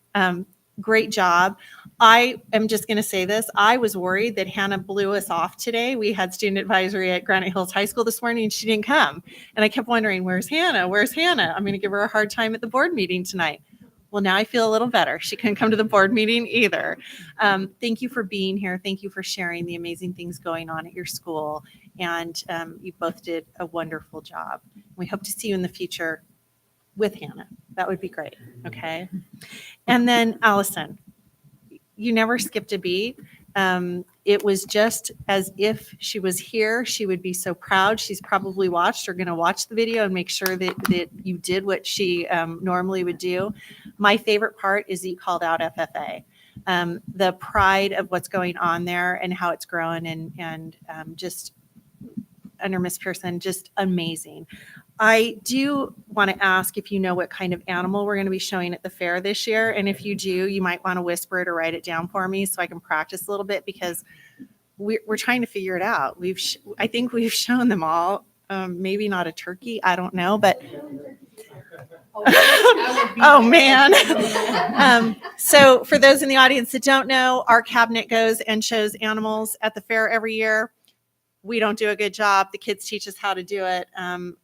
Speaker 13: great job. I am just going to say this. I was worried that Hannah blew us off today. We had student advisory at Granite Hills High School this morning and she didn't come. And I kept wondering, where's Hannah? Where's Hannah? I'm going to give her a hard time at the board meeting tonight. Well, now I feel a little better. She couldn't come to the board meeting either. Thank you for being here. Thank you for sharing the amazing things going on at your school. And you both did a wonderful job. We hope to see you in the future with Hannah. That would be great. Okay. And then Allison, you never skipped a beat. It was just as if she was here. She would be so proud. She's probably watched or going to watch the video and make sure that you did what she normally would do. My favorite part is that you called out FFA. The pride of what's going on there and how it's grown and just under Miss Pearson, just amazing. I do want to ask if you know what kind of animal we're going to be showing at the fair this year. And if you do, you might want to whisper it or write it down for me so I can practice a little bit because we're trying to figure it out. I think we've shown them all. Maybe not a turkey. I don't know, but oh man. So for those in the audience that don't know, our cabinet goes and shows animals at the fair every year. We don't do a good job. The kids teach us how to do it.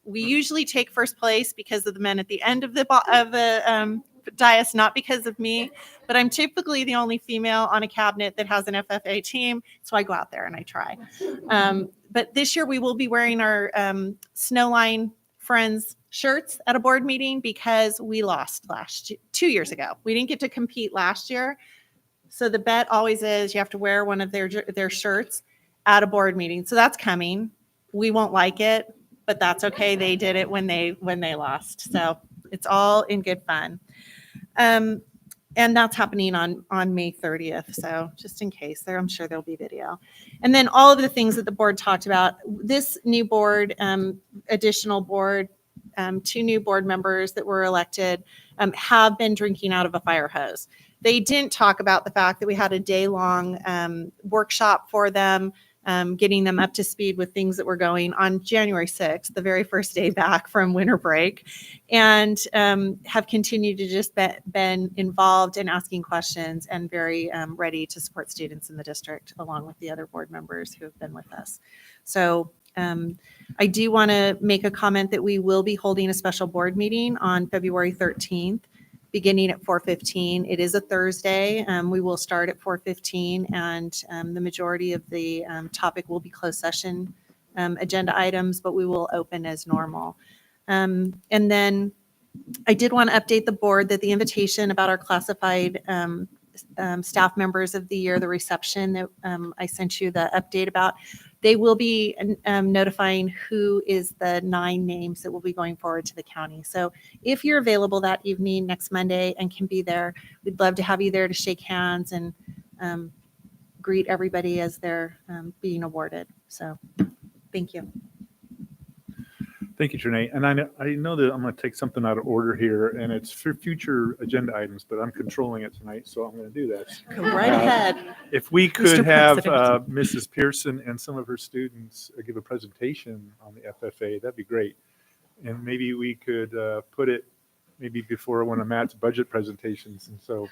Speaker 13: We usually take first place because of the men at the end of the dais, not because of me, but I'm typically the only female on a cabinet that has an FFA team. So I go out there and I try. But this year we will be wearing our Snowline Friends shirts at a board meeting because we lost 2 years ago. We didn't get to compete last year. So the bet always is you have to wear one of their shirts at a board meeting. So that's coming. We won't like it, but that's okay. They did it when they lost. So it's all in good fun. And that's happening on May 30th. So just in case I'm sure there'll be video. And then all of the things that the board talked about, this new board, additional board, 2 new board members that were elected have been drinking out of a fire hose. They didn't talk about the fact that we had a day-long workshop for them, getting them up to speed with things that were going on January 6th, the very first day back from winter break, and have continued to just been involved in asking questions and very ready to support students in the district along with the other board members who have been with us. So I do want to make a comment that we will be holding a special board meeting on February 13th. Beginning at 4:15. It is a Thursday. We will start at 4:15 and the majority of the topic will be closed session agenda items, but we will open as normal. And then I did want to update the board that the invitation about our classified staff members of the year, the reception that I sent you the update about, they will be notifying who is the 9 names that will be going forward to the county. So if you're available that evening next Monday and can be there, we'd love to have you there to shake hands and greet everybody as they're being awarded. So thank you.
Speaker 1: Thank you, Trinae. And I know that I'm going to take something out of order here, and it's for future agenda items, but I'm controlling it tonight, so I'm going to do that.
Speaker 13: Go right ahead.
Speaker 1: If we could
Speaker 13: Mr.
Speaker 1: have
Speaker 13: President.
Speaker 1: Mrs. Pearson and some of her students give a presentation on the FFA, that'd be great. And maybe we could put it maybe before one of Matt's budget presentations. And so,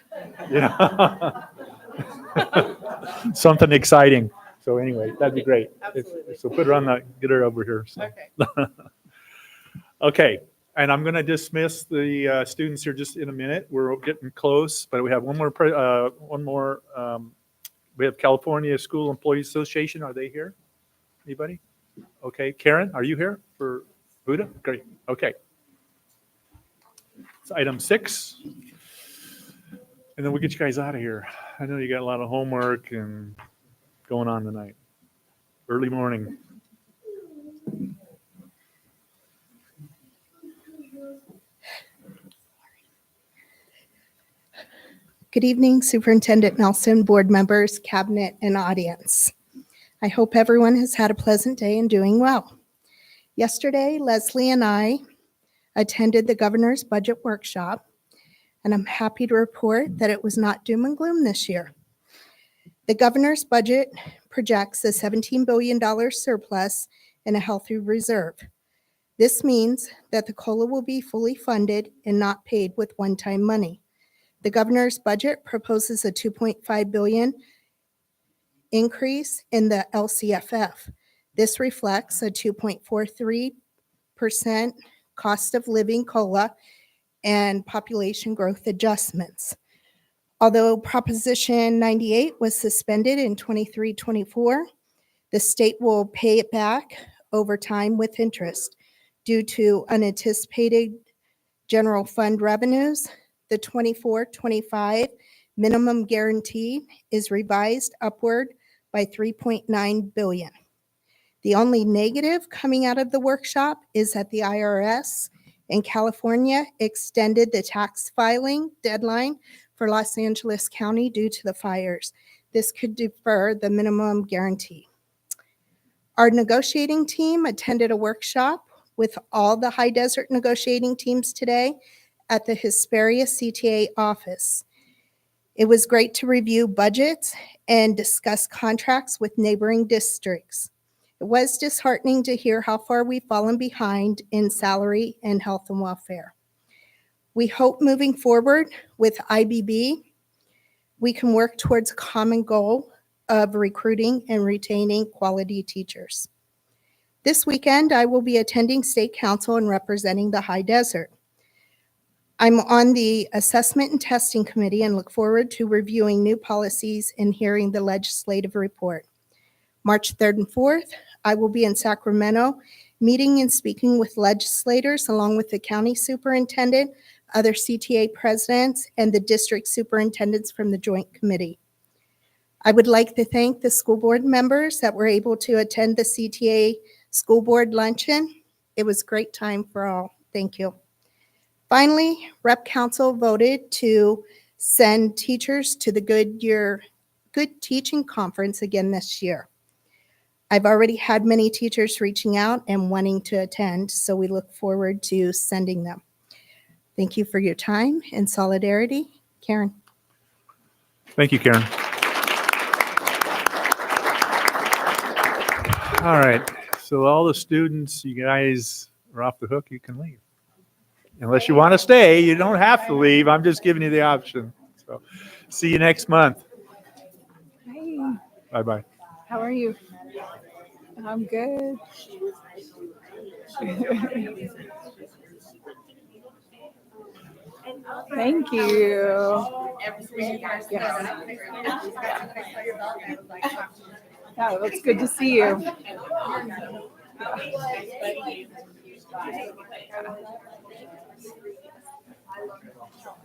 Speaker 1: yeah, something exciting. So anyway, that'd be great. So put her on that, get her over here. So. Okay. Okay, and I'm going to dismiss the students here just in a minute. We're getting close, but we have one more. We have California School Employees Association. Are they here? Anybody? Okay, Karen, are you here for Buddha? Great. Okay. It's item 6, and then we'll get you guys out of here. I know you got a lot of homework and going on tonight. Early morning.
Speaker 16: Good evening, Superintendent Nelson, board members, cabinet, and audience. I hope everyone has had a pleasant day and doing well. Yesterday, Leslie and I attended the governor's budget workshop, and I'm happy to report that it was not doom and gloom this year. The governor's budget projects a $17 billion surplus and a healthy reserve. This means that the COLA will be fully funded and not paid with one-time money. The governor's budget proposes a $2.5 billion increase in the LCFF. This reflects a 2.43% cost of living COLA and population growth adjustments. Although Proposition 98 was suspended in 23-24, the state will pay it back over time with interest due to unanticipated general fund revenues. The 24-25 minimum guarantee is revised upward by $3.9 billion. The only negative coming out of the workshop is that the IRS in California extended the tax filing deadline for Los Angeles County due to the fires. This could defer the minimum guarantee. Our negotiating team attended a workshop with all the high desert negotiating teams today at the Hesperia CTA office. It was great to review budgets and discuss contracts with neighboring districts. It was disheartening to hear how far we've fallen behind in salary and health and welfare. We hope moving forward with IBB, we can work towards a common goal of recruiting and retaining quality teachers. This weekend, I will be attending State Council and representing the High Desert. I'm on the Assessment and Testing Committee and look forward to reviewing new policies and hearing the legislative report. March 3rd and 4th, I will be in Sacramento meeting and speaking with legislators along with the county superintendent, other CTA presidents, and the district superintendents from the Joint Committee. I would like to thank the school board members that were able to attend the CTA school board luncheon. It was a great time for all. Thank you. Finally, Rep Council voted to send teachers to the Good Teaching Conference again this year. I've already had many teachers reaching out and wanting to attend, so we look forward to sending them. Thank you for your time and solidarity. Karen.
Speaker 1: Thank you, Karen. All right, so all the students, you guys are off the hook. You can leave. Unless you want to stay, you don't have to leave. I'm just giving you the option. So see you next month.
Speaker 14: Hi,
Speaker 1: Bye-bye.
Speaker 14: how are you? I'm good. Thank you. Yes. Yeah, it's good to see you. Yeah, thank you.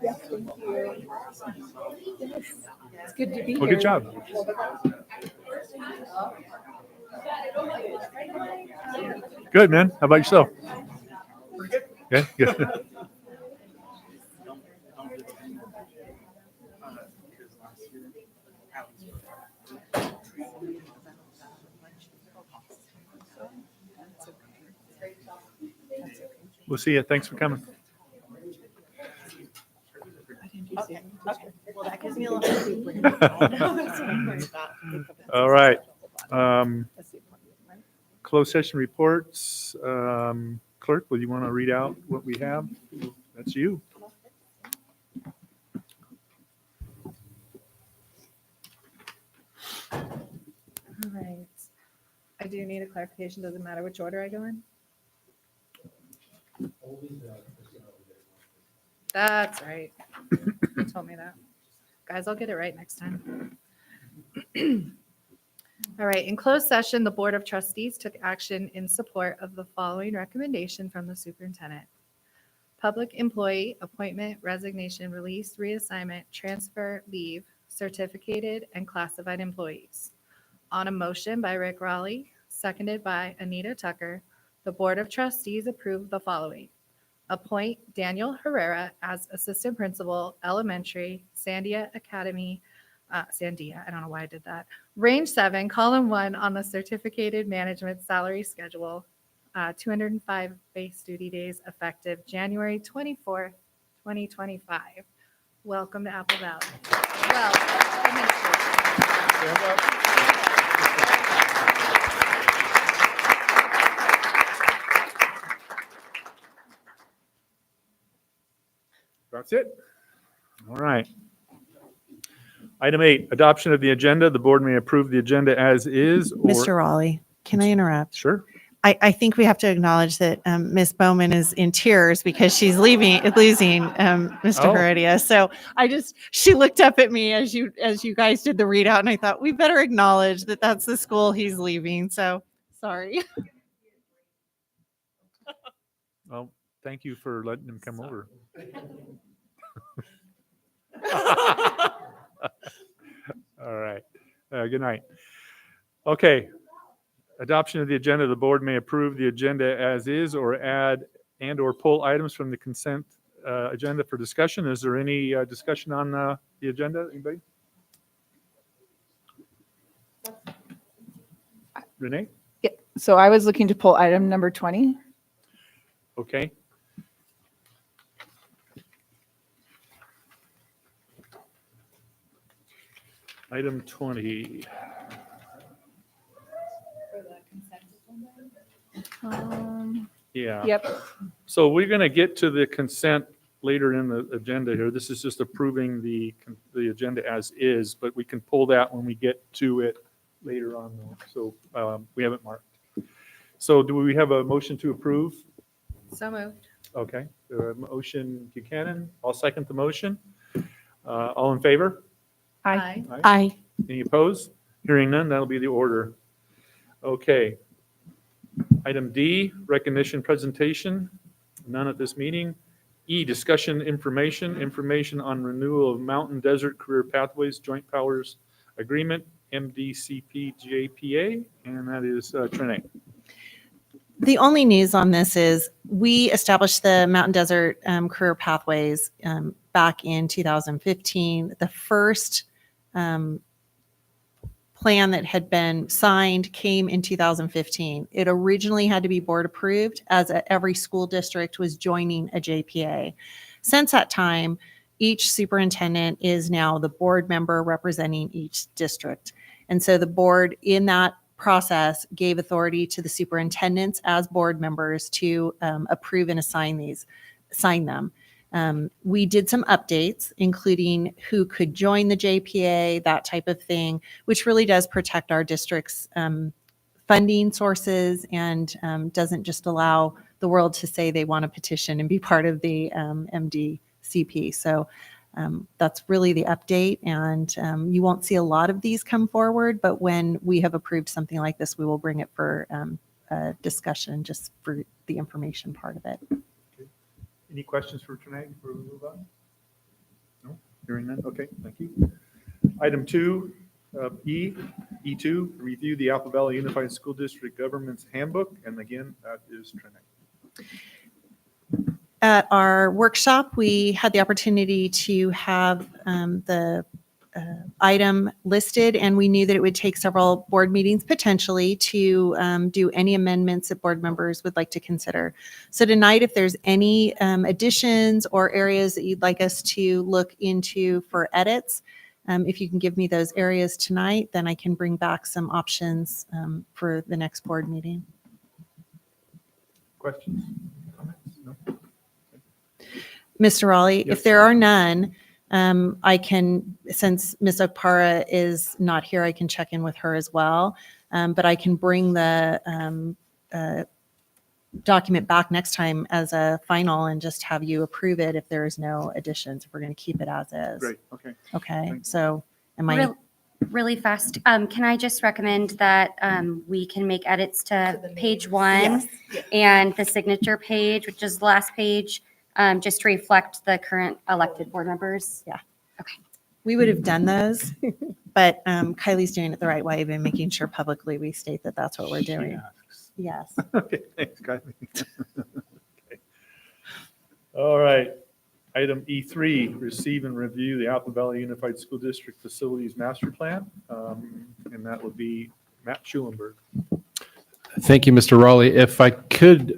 Speaker 14: Yes, it's good to be here.
Speaker 1: Well, good job. Good, man. How about yourself? Yeah, good. We'll see you. Thanks for coming.
Speaker 4: Okay. Well, that gives me a little.
Speaker 1: All right. Closed session reports. Clerk, will you want to read out what we have? That's you.
Speaker 15: All right. I do need a clarification. Does it matter which order I go in? That's right. You told me that. Guys, I'll get it right next time. All right. In closed session, the Board of Trustees took action in support of the following recommendation from the superintendent. Public employee appointment, resignation, release, reassignment, transfer, leave, certificated, and classified employees. On a motion by Rick Raleigh, seconded by Anita Tucker, the Board of Trustees approved the following. Appoint Daniel Herrera as Assistant Principal, Elementary, Sandia Academy, Sandia, I don't know why I did that. Range 7, Column 1 on the Certificated Management Salary Schedule, 205 base duty days effective January 24th, 2025. Welcome to Apple Valley. Well, administration.
Speaker 1: That's it? All right. Item 8, adoption of the agenda. The board may approve the agenda as is or.
Speaker 17: Mr. Raleigh, can I interrupt?
Speaker 1: Sure.
Speaker 17: I think we have to acknowledge that Ms. Bowman is in tears because she's losing Mr.
Speaker 1: Oh.
Speaker 17: Heredia. So she looked up at me as you guys did the readout, and I thought we better acknowledge that that's the school he's leaving. So sorry.
Speaker 1: Well, thank you for letting him come over. All right. Good night. Okay. Adoption of the agenda. The board may approve the agenda as is or add and or pull items from the consent agenda for discussion. Is there any discussion on the agenda? Anybody? Renee?
Speaker 14: Yeah. So I was looking to pull item number 20.
Speaker 1: Okay. Item 20. Yeah.
Speaker 14: Yep.
Speaker 1: So we're going to get to the consent later in the agenda here. This is just approving the agenda as is, but we can pull that when we get to it later on. So we have it marked. So do we have a motion to approve?
Speaker 15: So moved.
Speaker 1: Okay. Motion Buchanan. I'll second the motion. All in favor?
Speaker 15: Aye.
Speaker 17: Aye.
Speaker 1: Any opposed? Hearing none, that'll be the order. Okay. Item D, recognition presentation. None at this meeting. E, discussion information on renewal of Mountain Desert Career Pathways Joint Powers Agreement, MDCP JPA, and that is Trinae.
Speaker 17: The only news on this is we established the Mountain Desert Career Pathways back in 2015. The first plan that had been signed came in 2015. It originally had to be board approved as every school district was joining a JPA. Since that time, each superintendent is now the board member representing each district. And so the board in that process gave authority to the superintendents as board members to approve and assign them. We did some updates, including who could join the JPA, that type of thing, which really does protect our district's funding sources and doesn't just allow the world to say they want to petition and be part of the MDCP. So that's really the update. And you won't see a lot of these come forward, but when we have approved something like this, we will bring it for discussion just for the information part of it.
Speaker 1: Any questions for Trinae before we move on? No? Hearing none? Okay, thank you. Item 2, E2, review the Apple Valley Unified School District Government's Handbook. And again, that is Trinae.
Speaker 17: At our workshop, we had the opportunity to have the item listed, and we knew that it would take several board meetings potentially to do any amendments that board members would like to consider. So tonight, if there's any additions or areas that you'd like us to look into for edits, if you can give me those areas tonight, then I can bring back some options for the next board meeting.
Speaker 1: Questions? Comments? No?
Speaker 17: Mr. Raleigh,
Speaker 1: Yes.
Speaker 17: if there are none, I can, since Ms. Okpara is not here, I can check in with her as well. But I can bring the document back next time as a final and just have you approve it if there is no additions. We're going to keep it as is.
Speaker 1: Great, okay.
Speaker 17: Okay,
Speaker 1: Thanks.
Speaker 17: so am I?
Speaker 2: Really fast, can I just recommend that we can make edits to page 1 and the signature page, which is the last page, just to reflect the current elected board members?
Speaker 17: Yeah.
Speaker 2: Okay.
Speaker 17: We would have done those, but Kylie's doing it the right way by making sure publicly we state that that's what we're doing. Yes.
Speaker 1: Okay, thanks, Kylie. Okay. All right. Item E3, receive and review the Apple Valley Unified School District Facilities Master Plan. And that would be Matt Schulenberg.
Speaker 18: Thank you, Mr. Raleigh. If I could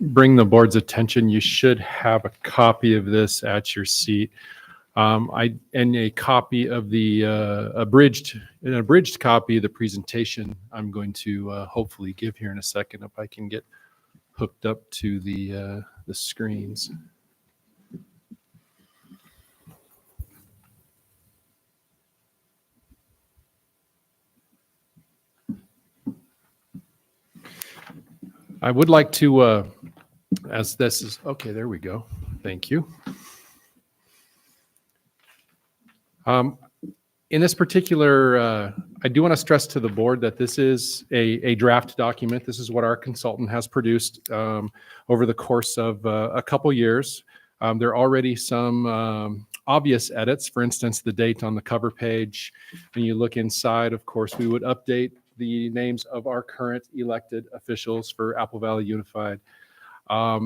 Speaker 18: bring the board's attention, you should have a copy of this at your seat. And a copy of the abridged copy of the presentation I'm going to hopefully give here in a second if I can get hooked up to the screens. I would like to, as this is, okay, there we go. Thank you. In this particular, I do want to stress to the board that this is a draft document. This is what our consultant has produced over the course of a couple years. There are already some obvious edits. For instance, the date on the cover page. When you look inside, of course, we would update the names of our current elected officials for Apple Valley Unified.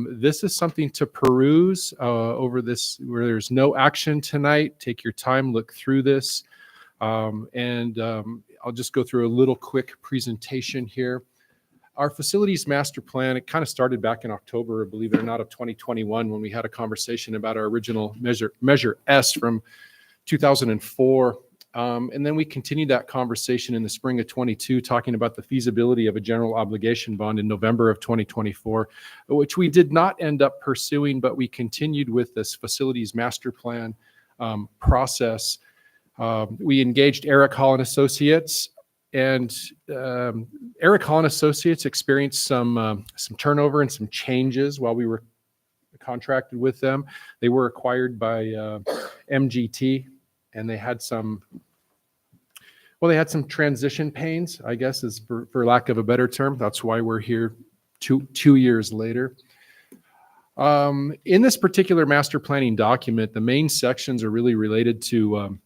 Speaker 18: This is something to peruse over this, where there's no action tonight. Take your time, look through this. I'll just go through a little quick presentation here. Our facilities master plan, it kind of started back in October, believe it or not, of 2021, when we had a conversation about our original Measure S from 2004. And then we continued that conversation in the spring of 22, talking about the feasibility of a general obligation bond in November of 2024, which we did not end up pursuing, but we continued with this facilities master plan process. We engaged Eric Hall and Associates, and Eric Hall and Associates experienced some turnover and some changes while we were contracted with them. They were acquired by MGT, and they had some transition pains, I guess, is for lack of a better term. That's why we're here two years later. In this particular master planning document, the main sections are really related to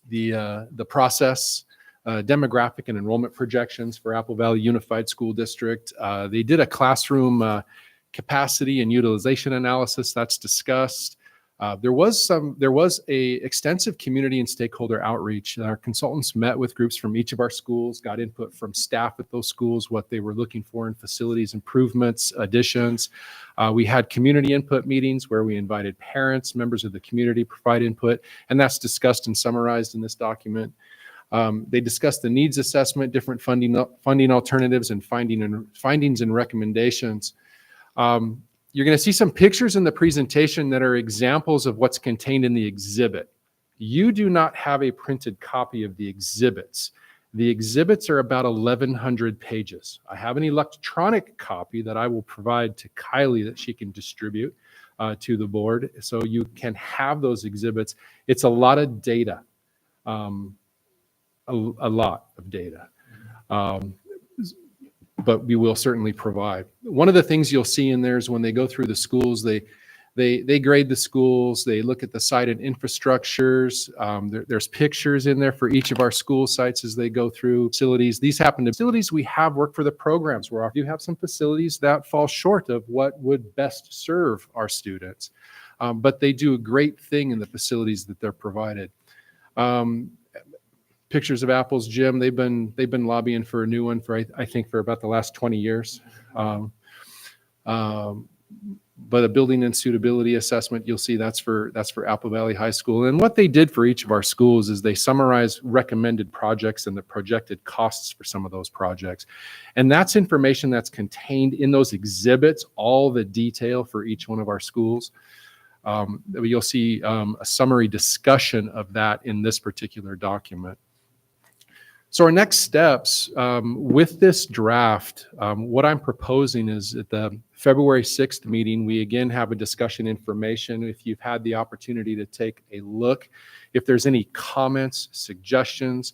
Speaker 18: the process, demographic and enrollment projections for Apple Valley Unified School District. They did a classroom capacity and utilization analysis that's discussed. There was a extensive community and stakeholder outreach. Our consultants met with groups from each of our schools, got input from staff at those schools, what they were looking for in facilities improvements, additions. We had community input meetings where we invited parents, members of the community, provide input, and that's discussed and summarized in this document. They discussed the needs assessment, different funding alternatives, and findings and recommendations. You're going to see some pictures in the presentation that are examples of what's contained in the exhibit. You do not have a printed copy of the exhibits. The exhibits are about 1,100 pages. I have an electronic copy that I will provide to Kylie that she can distribute to the board, so you can have those exhibits. It's a lot of data, a lot of data. But we will certainly provide. One of the things you'll see in there is when they go through the schools, they grade the schools, they look at the site and infrastructures. There's pictures in there for each of our school sites as they go through facilities. These happen to facilities we have worked for the programs where you have some facilities that fall short of what would best serve our students. But they do a great thing in the facilities that they're provided. Pictures of Apple's gym. They've been lobbying for a new one for I think for about the last 20 years. But a building and suitability assessment, you'll see that's for Apple Valley High School. And what they did for each of our schools is they summarized recommended projects and the projected costs for some of those projects. And that's information that's contained in those exhibits, all the detail for each one of our schools. You'll see a summary discussion of that in this particular document. So our next steps with this draft, what I'm proposing is at the February 6th meeting, we again have a discussion information. If you've had the opportunity to take a look, if there's any comments, suggestions,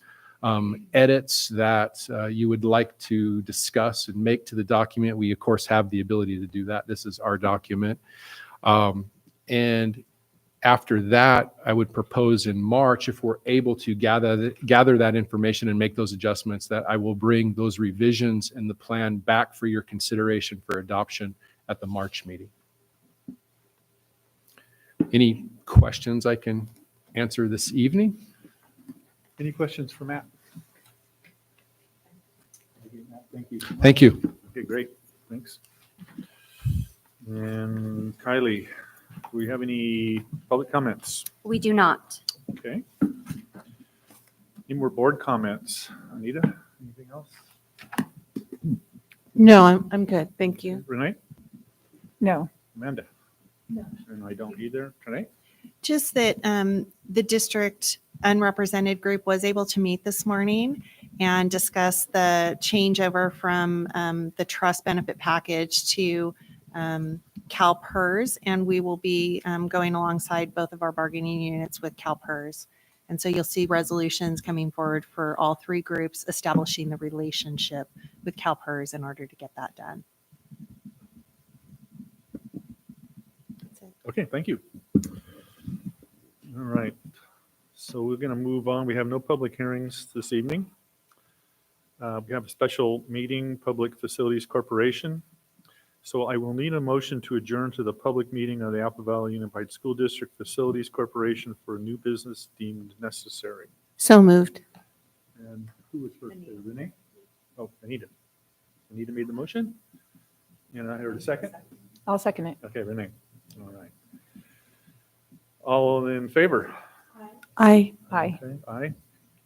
Speaker 18: edits that you would like to discuss and make to the document, we of course have the ability to do that. This is our document. And after that, I would propose in March, if we're able to gather that information and make those adjustments, that I will bring those revisions in the plan back for your consideration for adoption at the March meeting. Any questions I can answer this evening?
Speaker 1: Any questions for Matt? Thank you.
Speaker 18: Thank you.
Speaker 1: Okay, great. Thanks. And Kylie, do we have any public comments?
Speaker 2: We do not.
Speaker 1: Okay. Any more board comments? Anita, anything else?
Speaker 13: No, I'm good. Thank you.
Speaker 1: Renee?
Speaker 14: No.
Speaker 1: Amanda? No. And I don't either. Renee?
Speaker 17: Just that the district unrepresented group was able to meet this morning, and discuss the changeover from the trust benefit package to CalPERS, and we will be going alongside both of our bargaining units with CalPERS. And so you'll see resolutions coming forward for all three groups establishing the relationship with CalPERS in order to get that done.
Speaker 1: Okay, thank you. All right. So we're going to move on. We have no public hearings this evening. We have a special meeting, Public Facilities Corporation. So I will need a motion to adjourn to the public meeting of the Apple Valley Unified School District Facilities Corporation for new business deemed necessary.
Speaker 17: So moved.
Speaker 1: And who was first? Renee? Oh, Anita. Anita made the motion? And I heard a second?
Speaker 14: I'll second it.
Speaker 1: Okay, Renee. All right. All in favor?
Speaker 14: Aye. Aye.
Speaker 1: Okay, aye.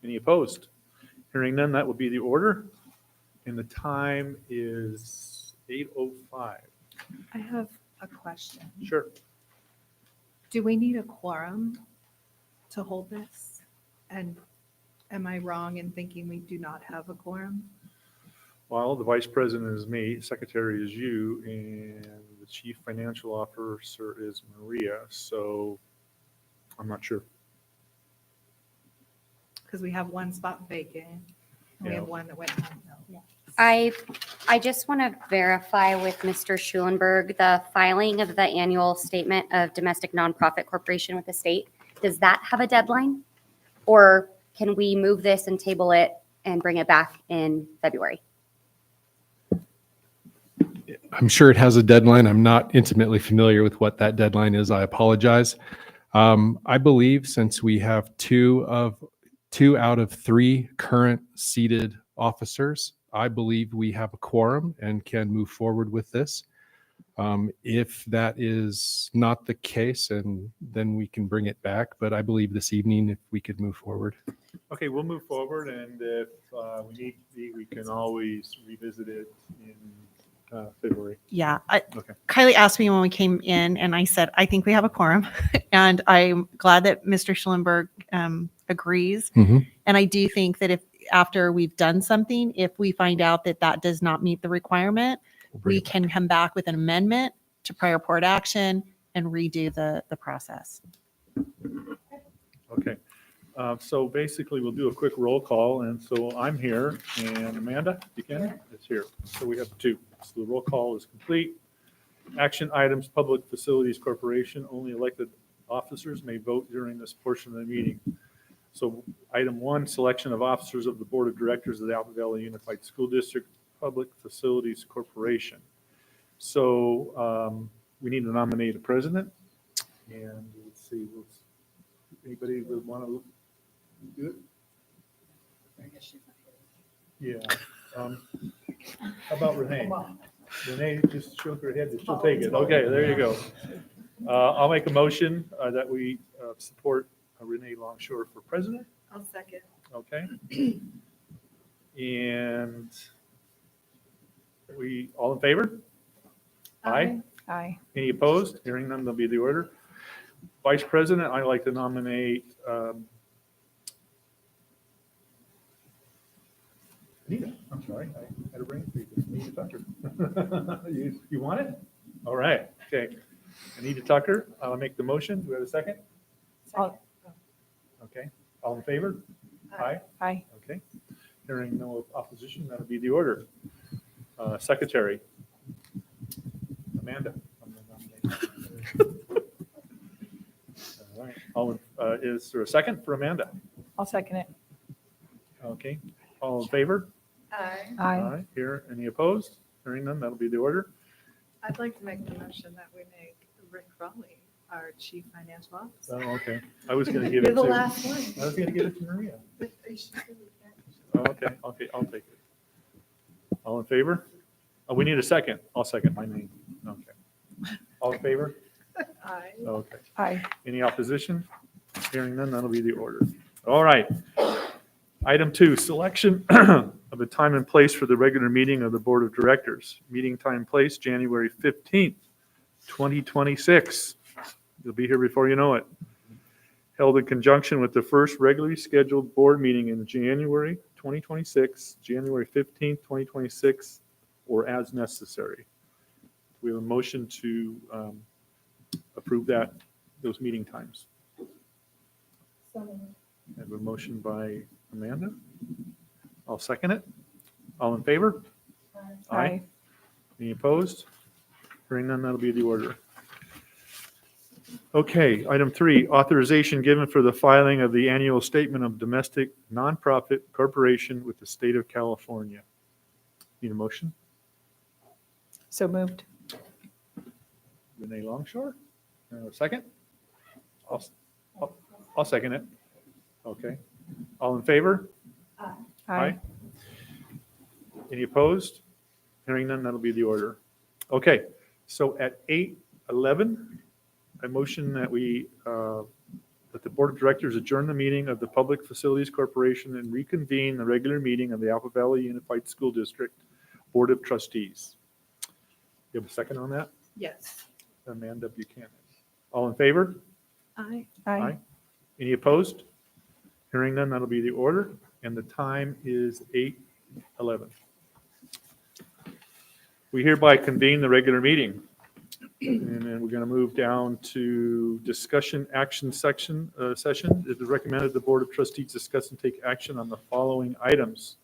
Speaker 1: Any opposed? Hearing none, that will be the order. And the time is 8:05.
Speaker 15: I have a question.
Speaker 1: Sure.
Speaker 15: Do we need a quorum to hold this? And am I wrong in thinking we do not have a quorum?
Speaker 1: Well, the vice president is me, secretary is you, and the chief financial officer is Maria. So I'm not sure.
Speaker 15: Because we have one spot vacant. And we have one that went home.
Speaker 2: I just want to verify with Mr. Schulenberg, the filing of the annual statement of domestic nonprofit corporation with the state. Does that have a deadline? Or can we move this and table it and bring it back in February?
Speaker 18: I'm sure it has a deadline. I'm not intimately familiar with what that deadline is. I apologize. I believe since we have two out of three current seated officers, I believe we have a quorum and can move forward with this. If that is not the case, and then we can bring it back. But I believe this evening, if we could move forward.
Speaker 1: Okay, we'll move forward, and if we need to be, we can always revisit it in February.
Speaker 17: Yeah.
Speaker 1: Okay.
Speaker 17: Kylie asked me when we came in, and I said, I think we have a quorum. And I'm glad that Mr. Schellenberg agrees.
Speaker 18: Mhm.
Speaker 17: And I do think that if after we've done something, if we find out that that does not meet the requirement, we can come back with an amendment to prior board action and redo the process.
Speaker 1: Okay. So basically, we'll do a quick roll call, and so I'm here, and Amanda Buchanan is here. So we have two. So the roll call is complete. Action items, Public Facilities Corporation, only elected officers may vote during this portion of the meeting. So item one, selection of officers of the Board of Directors of the Apple Valley Unified School District Public Facilities Corporation. So we need to nominate a president, and let's see, anybody would want to do it? Yeah. How about Renee? Renee just shook her head that she'll take it. Okay, there you go. I'll make a motion that we support Renee Longshore for president.
Speaker 15: I'll second.
Speaker 1: Okay. And we, all in favor? Aye.
Speaker 14: Aye.
Speaker 1: Any opposed? Hearing none, that'll be the order. Vice President, I'd like to nominate Anita. I'm sorry, I had a brain freeze. Anita Tucker. You want it? All right, okay. Anita Tucker, I'll make the motion. Do we have a second? Okay, all in favor? Aye.
Speaker 14: Aye.
Speaker 1: Okay. Hearing no opposition, that'll be the order. Secretary. Amanda. All right. Is there a second for Amanda?
Speaker 14: I'll second it.
Speaker 1: Okay. All in favor?
Speaker 15: Aye.
Speaker 14: Aye.
Speaker 1: Here, any opposed? Hearing none, that'll be the order.
Speaker 15: I'd like to make the motion that we make Rick Raleigh our chief financial officer.
Speaker 1: Oh, okay. I was going to give it
Speaker 15: You're
Speaker 1: to.
Speaker 15: the last one.
Speaker 1: I was going to give it to Maria. Oh, okay. Okay, I'll take it. All in favor? Oh, we need a second. I'll second my name. Okay. All in favor?
Speaker 15: Aye.
Speaker 1: Okay.
Speaker 14: Aye.
Speaker 1: Any opposition? Hearing none, that'll be the order. All right. Item 2, selection of a time and place for the regular meeting of the Board of Directors. Meeting time, place, January 15th, 2026. You'll be here before you know it. Held in conjunction with the first regularly scheduled board meeting in January 2026, January 15th, 2026, or as necessary. We have a motion to approve those meeting times. I have a motion by Amanda. I'll second it. All in favor?
Speaker 14: Aye.
Speaker 1: Any opposed? Hearing none, that'll be the order. Okay, item 3, authorization given for the filing of the annual statement of domestic nonprofit corporation with the state of California. Need a motion?
Speaker 14: So moved.
Speaker 1: Renee Longshore? Second? I'll second it. Okay. All in favor? Aye. Any opposed? Hearing none, that'll be the order. Okay, so at 8:11, I motion that that the Board of Directors adjourn the meeting of the Public Facilities Corporation and reconvene the regular meeting of the Apple Valley Unified School District Board of Trustees. You have a second on that?
Speaker 15: Yes.
Speaker 1: Amanda Buchanan. All in favor?
Speaker 15: Aye.
Speaker 14: Aye.
Speaker 1: Any opposed? Hearing none, that'll be the order, and the time is 8:11. We hereby convene the regular meeting. And then we're going to move down to discussion action session. It is recommended the Board of Trustees discuss and take action on the following items.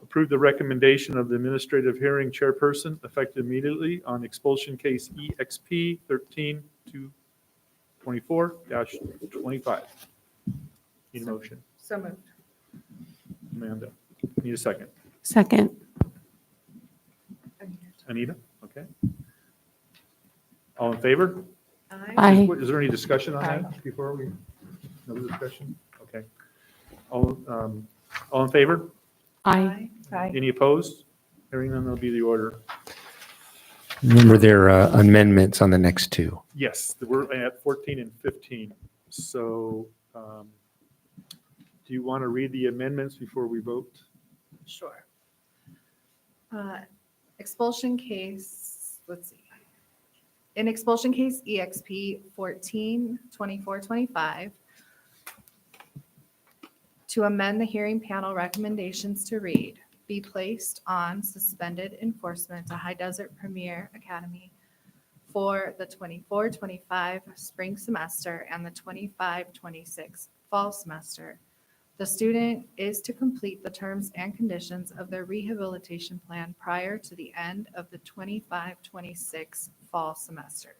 Speaker 1: Approve the recommendation of the administrative hearing chairperson effective immediately on expulsion case EXP 13-24-25. Need a motion?
Speaker 15: So moved.
Speaker 1: Amanda, need a second?
Speaker 5: Second.
Speaker 1: Anita, okay. All in favor?
Speaker 5: Aye.
Speaker 1: Is there any discussion on that before we, no discussion? Okay. All in favor?
Speaker 5: Aye.
Speaker 14: Aye.
Speaker 1: Any opposed? Hearing none, that'll be the order.
Speaker 19: Remember, there are amendments on the next two.
Speaker 1: Yes, we're at 14 and 15. So do you want to read the amendments before we vote?
Speaker 15: Sure. Expulsion case, let's see. In expulsion case EXP 14-24-25, to amend the hearing panel recommendations to read, be placed on suspended enforcement to High Desert Premier Academy for the 24-25 spring semester and the 25-26 fall semester. The student is to complete the terms and conditions of their rehabilitation plan prior to the end of the 25-26 fall semester.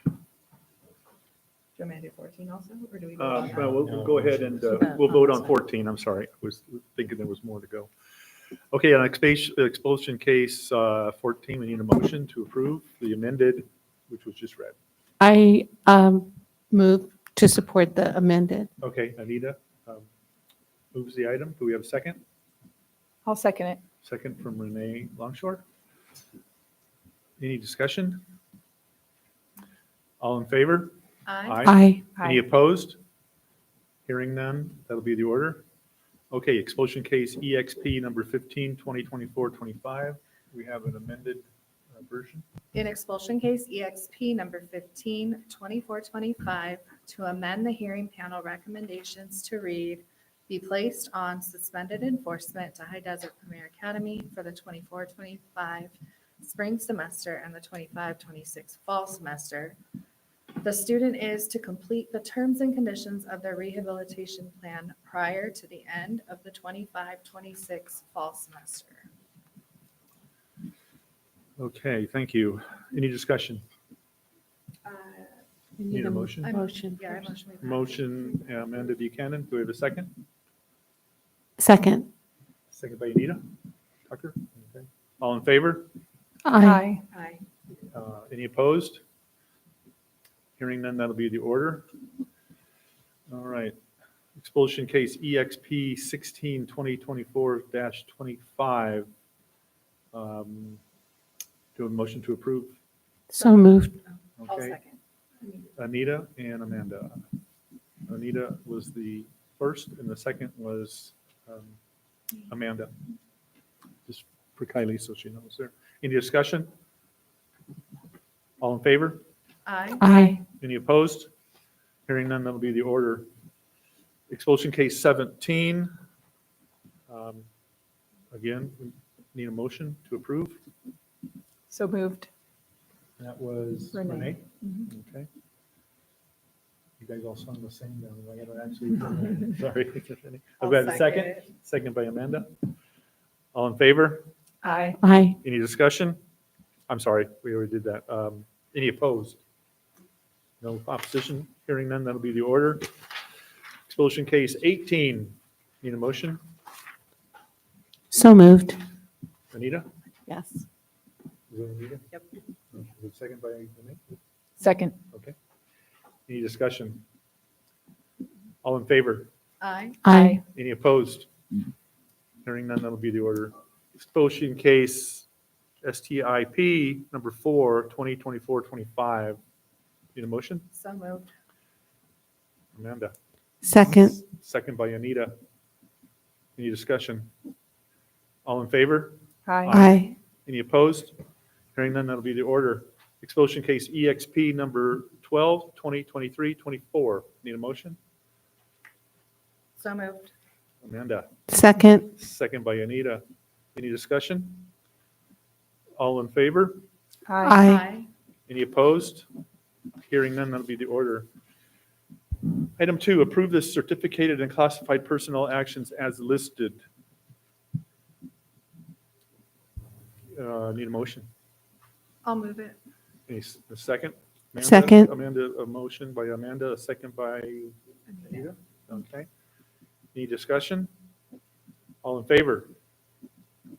Speaker 15: Do you want me to do 14 also, or do we?
Speaker 1: Well, we'll go ahead and we'll vote on 14. I'm sorry. I was thinking there was more to go. Okay, on expulsion case 14, we need a motion to approve the amended, which was just read.
Speaker 5: I move to support the amended.
Speaker 1: Okay, Anita moves the item. Do we have a second?
Speaker 14: I'll second it.
Speaker 1: Second from Renee Longshore. Any discussion? All in favor?
Speaker 5: Aye.
Speaker 1: Any opposed? Hearing none, that'll be the order. Okay, expulsion case EXP number 15, 2024-25. We have an amended version.
Speaker 15: In expulsion case EXP number 15-2425, to amend the hearing panel recommendations to read, be placed on suspended enforcement to High Desert Premier Academy for the 24-25 spring semester and the 25-26 fall semester. The student is to complete the terms and conditions of their rehabilitation plan prior to the end of the 25-26 fall semester.
Speaker 1: Okay, thank you. Any discussion? Need a motion?
Speaker 5: Motion.
Speaker 15: Yeah, I motion. we pass.
Speaker 1: Motion, Amanda Buchanan. Do we have a second?
Speaker 5: Second.
Speaker 1: Second by Anita Tucker. Okay. All in favor?
Speaker 5: Aye.
Speaker 15: Aye.
Speaker 1: Any opposed? Hearing none, that'll be the order. All right. Expulsion case EXP 16-2024-25. Do a motion to approve.
Speaker 5: So moved.
Speaker 15: I'll
Speaker 1: Okay.
Speaker 15: second.
Speaker 1: Anita and Amanda. Anita was the first and the second was Amanda. Just for Kylie so she knows there. Any discussion? All in favor?
Speaker 15: Aye.
Speaker 5: Aye.
Speaker 1: Any opposed? Hearing none, that'll be the order. Expulsion case 17. Again, we need a motion to approve.
Speaker 14: So moved.
Speaker 1: That was
Speaker 14: Renee.
Speaker 1: Renee.
Speaker 14: Mhm.
Speaker 1: Okay. You guys all sung the same down. I gotta actually, sorry. I've got a second. Second by Amanda. All in favor?
Speaker 14: Aye.
Speaker 5: Aye.
Speaker 1: Any discussion? I'm sorry, we already did that. Any opposed? No opposition? Hearing none, that'll be the order. Expulsion case 18. Need a motion?
Speaker 5: So moved.
Speaker 1: Anita?
Speaker 14: Yes.
Speaker 1: Is it Anita?
Speaker 14: Yep.
Speaker 1: Is it second by Renee?
Speaker 14: Second.
Speaker 1: Okay. Any discussion? All in favor?
Speaker 15: Aye.
Speaker 5: Aye.
Speaker 1: Any opposed? Hearing none, that'll be the order. Expulsion case STIP number 4, 2024-25. Need a motion?
Speaker 15: So moved.
Speaker 1: Amanda.
Speaker 5: Second.
Speaker 1: Second by Anita. Any discussion? All in favor?
Speaker 14: Aye.
Speaker 5: Aye.
Speaker 1: Any opposed? Hearing none, that'll be the order. Expulsion case EXP number 12, 2023-24. Need a motion?
Speaker 15: So moved.
Speaker 1: Amanda.
Speaker 5: Second.
Speaker 1: Second by Anita. Any discussion? All in favor?
Speaker 5: Aye.
Speaker 1: Any opposed? Hearing none, that'll be the order. Item 2, approve the certificated and classified personnel actions as listed. Need a motion?
Speaker 15: I'll move it.
Speaker 1: A second? Amanda?
Speaker 5: Second.
Speaker 1: Amanda, a motion by Amanda, a second by Anita. Okay. Any discussion? All in favor?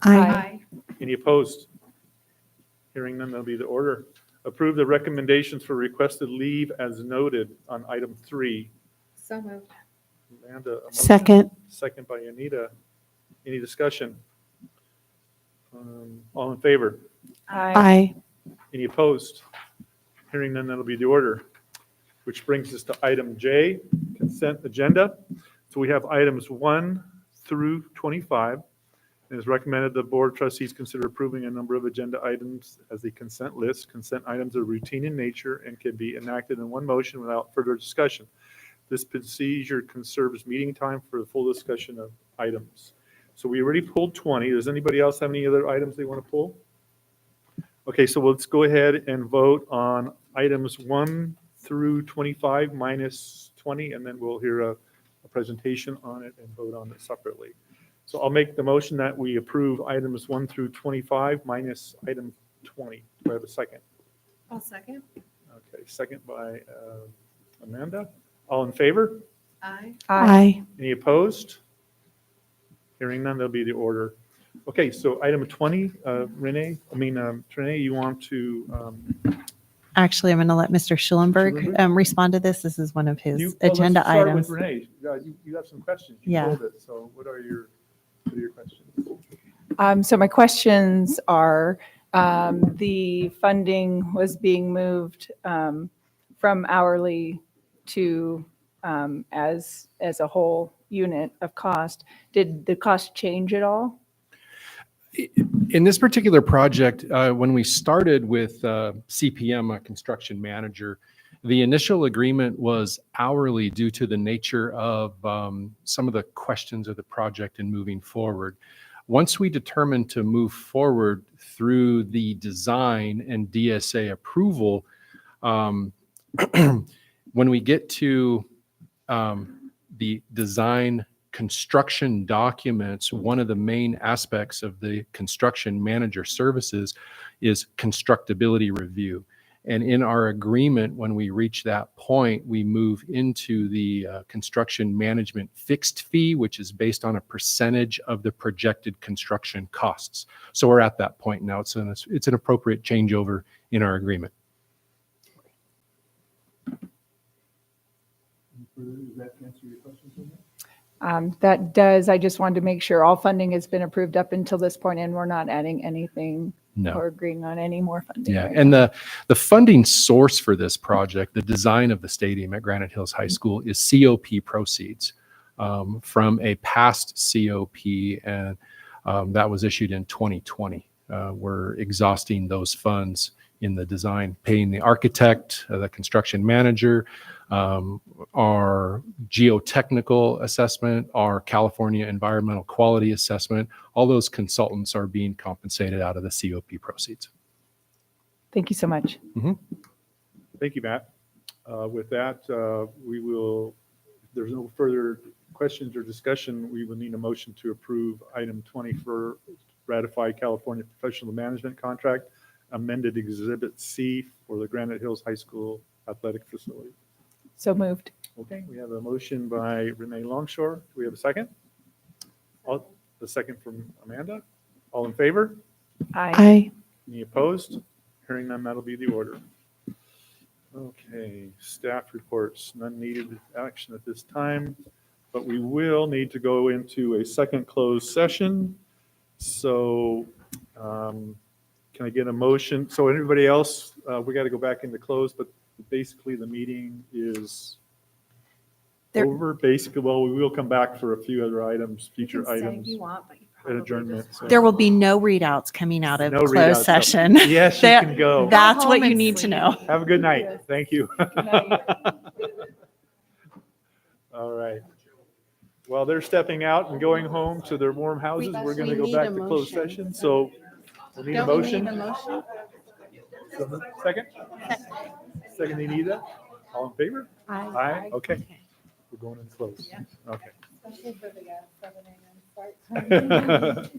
Speaker 5: Aye.
Speaker 1: Any opposed? Hearing none, that'll be the order. Approve the recommendations for requested leave as noted on item 3.
Speaker 15: So moved.
Speaker 1: Amanda, a motion.
Speaker 5: Second.
Speaker 1: Second by Anita. Any discussion? All in favor?
Speaker 5: Aye.
Speaker 1: Any opposed? Hearing none, that'll be the order. Which brings us to item J, consent agenda. So we have items 1 through 25. It is recommended the Board of Trustees consider approving a number of agenda items as a consent list. Consent items are routine in nature and can be enacted in one motion without further discussion. This procedure conserves meeting time for the full discussion of items. So we already pulled 20. Does anybody else have any other items they want to pull? Okay, so let's go ahead and vote on items 1 through 25 minus 20, and then we'll hear a presentation on it and vote on it separately. So I'll make the motion that we approve items 1 through 25 minus item 20. Do I have a second?
Speaker 15: I'll second.
Speaker 1: Okay, second by Amanda. All in favor?
Speaker 15: Aye.
Speaker 5: Aye.
Speaker 1: Any opposed? Hearing none, that'll be the order. Okay, so item 20, Trinae, you want to,
Speaker 17: Actually, I'm going to let Mr. Schillenberg respond to this. This is one of his
Speaker 1: let's
Speaker 17: agenda
Speaker 1: start
Speaker 17: items.
Speaker 1: with Renee. You have some questions. You
Speaker 17: Yeah.
Speaker 1: pulled it, so what are your questions?
Speaker 14: So my questions are, the funding was being moved from hourly to as a whole unit of cost. Did the cost change at all?
Speaker 18: In this particular project, when we started with CPM, a construction manager, the initial agreement was hourly due to the nature of some of the questions of the project and moving forward. Once we determined to move forward through the design and DSA approval, when we get to the design construction documents, one of the main aspects of the construction manager services is constructability review. And in our agreement, when we reach that point, we move into the construction management fixed fee, which is based on a percentage of the projected construction costs. So we're at that point now. It's an appropriate changeover in our agreement.
Speaker 1: Does that answer your questions?
Speaker 14: That does. I just wanted to make sure all funding has been approved up until this point, and we're not adding anything
Speaker 18: No.
Speaker 14: or agreeing on any more funding.
Speaker 18: Yeah,
Speaker 14: right
Speaker 18: and
Speaker 14: now.
Speaker 18: the funding source for this project, the design of the stadium at Granite Hills High School, is COP proceeds from a past COP, and that was issued in 2020. we're exhausting those funds in the design, paying the architect, the construction manager, our geotechnical assessment, our California environmental quality assessment. All those consultants are being compensated out of the COP proceeds.
Speaker 14: Thank you so much.
Speaker 1: Thank you, Matt. With that, we will, if there's no further questions or discussion, we will need a motion to approve item 20 for ratify California professional management contract, amended Exhibit C for the Granite Hills High School athletic facility.
Speaker 14: So moved.
Speaker 1: Okay, we have a motion by Renee Longshore. Do we have a second? The second from Amanda. All in favor?
Speaker 14: Aye.
Speaker 1: Any opposed? Hearing none, that'll be the order. Okay, staff reports, none needed action at this time, but we will need to go into a second closed session. So can I get a motion? So everybody else, we got to go back into close, but basically the meeting is over. Basically, well, we will come back for a few other items, future items. An adjournment. So.
Speaker 17: There will be no readouts coming out of
Speaker 1: No
Speaker 17: closed
Speaker 1: readouts.
Speaker 17: session.
Speaker 1: Yes, you can go.
Speaker 17: That's what you need to know.
Speaker 1: Have a good night. Thank you. All right. While they're stepping out and going home to their warm houses, we're going to go back to closed session. So we'll need a motion. Second? Second, you need that? All in favor?
Speaker 14: Aye.
Speaker 1: Aye. Okay. We're going in close. Okay.
Speaker 15: Especially for the 7 a.m. start time.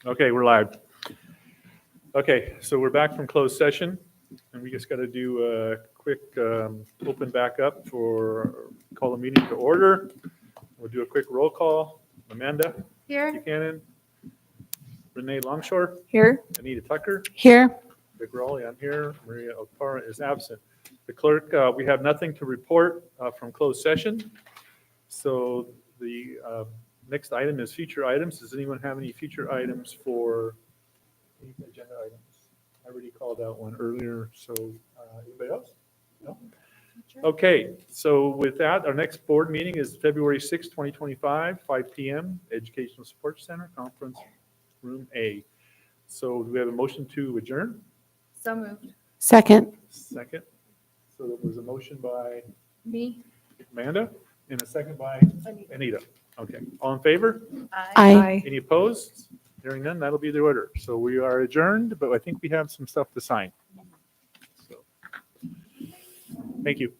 Speaker 1: Okay, we're live. Okay, so we're back from closed session, and we just got to do a quick open back up for call the meeting to order. We'll do a quick roll call. Amanda
Speaker 8: Here.
Speaker 1: Buchanan, Renee Longshore,
Speaker 12: Here.
Speaker 1: Anita Tucker,
Speaker 5: Here.
Speaker 1: Vic Raleigh, I'm here. Maria Okpara is absent. The clerk, we have nothing to report from closed session. So the next item is future items. Does anyone have any future items for any agenda items? I already called out one earlier, so anybody else? No? Okay, so with that, our next board meeting is February 6, 2025, 5 p.m., Educational Support Center, Conference Room A. So do we have a motion to adjourn?
Speaker 8: So moved.
Speaker 5: Second.
Speaker 1: Second. So there was a motion by
Speaker 8: Me.
Speaker 1: Amanda and a second by Anita. Okay, all in favor?
Speaker 5: Aye.
Speaker 1: Any opposed? Hearing none, that'll be the order. So we are adjourned, but I think we have some stuff to sign. So, thank you.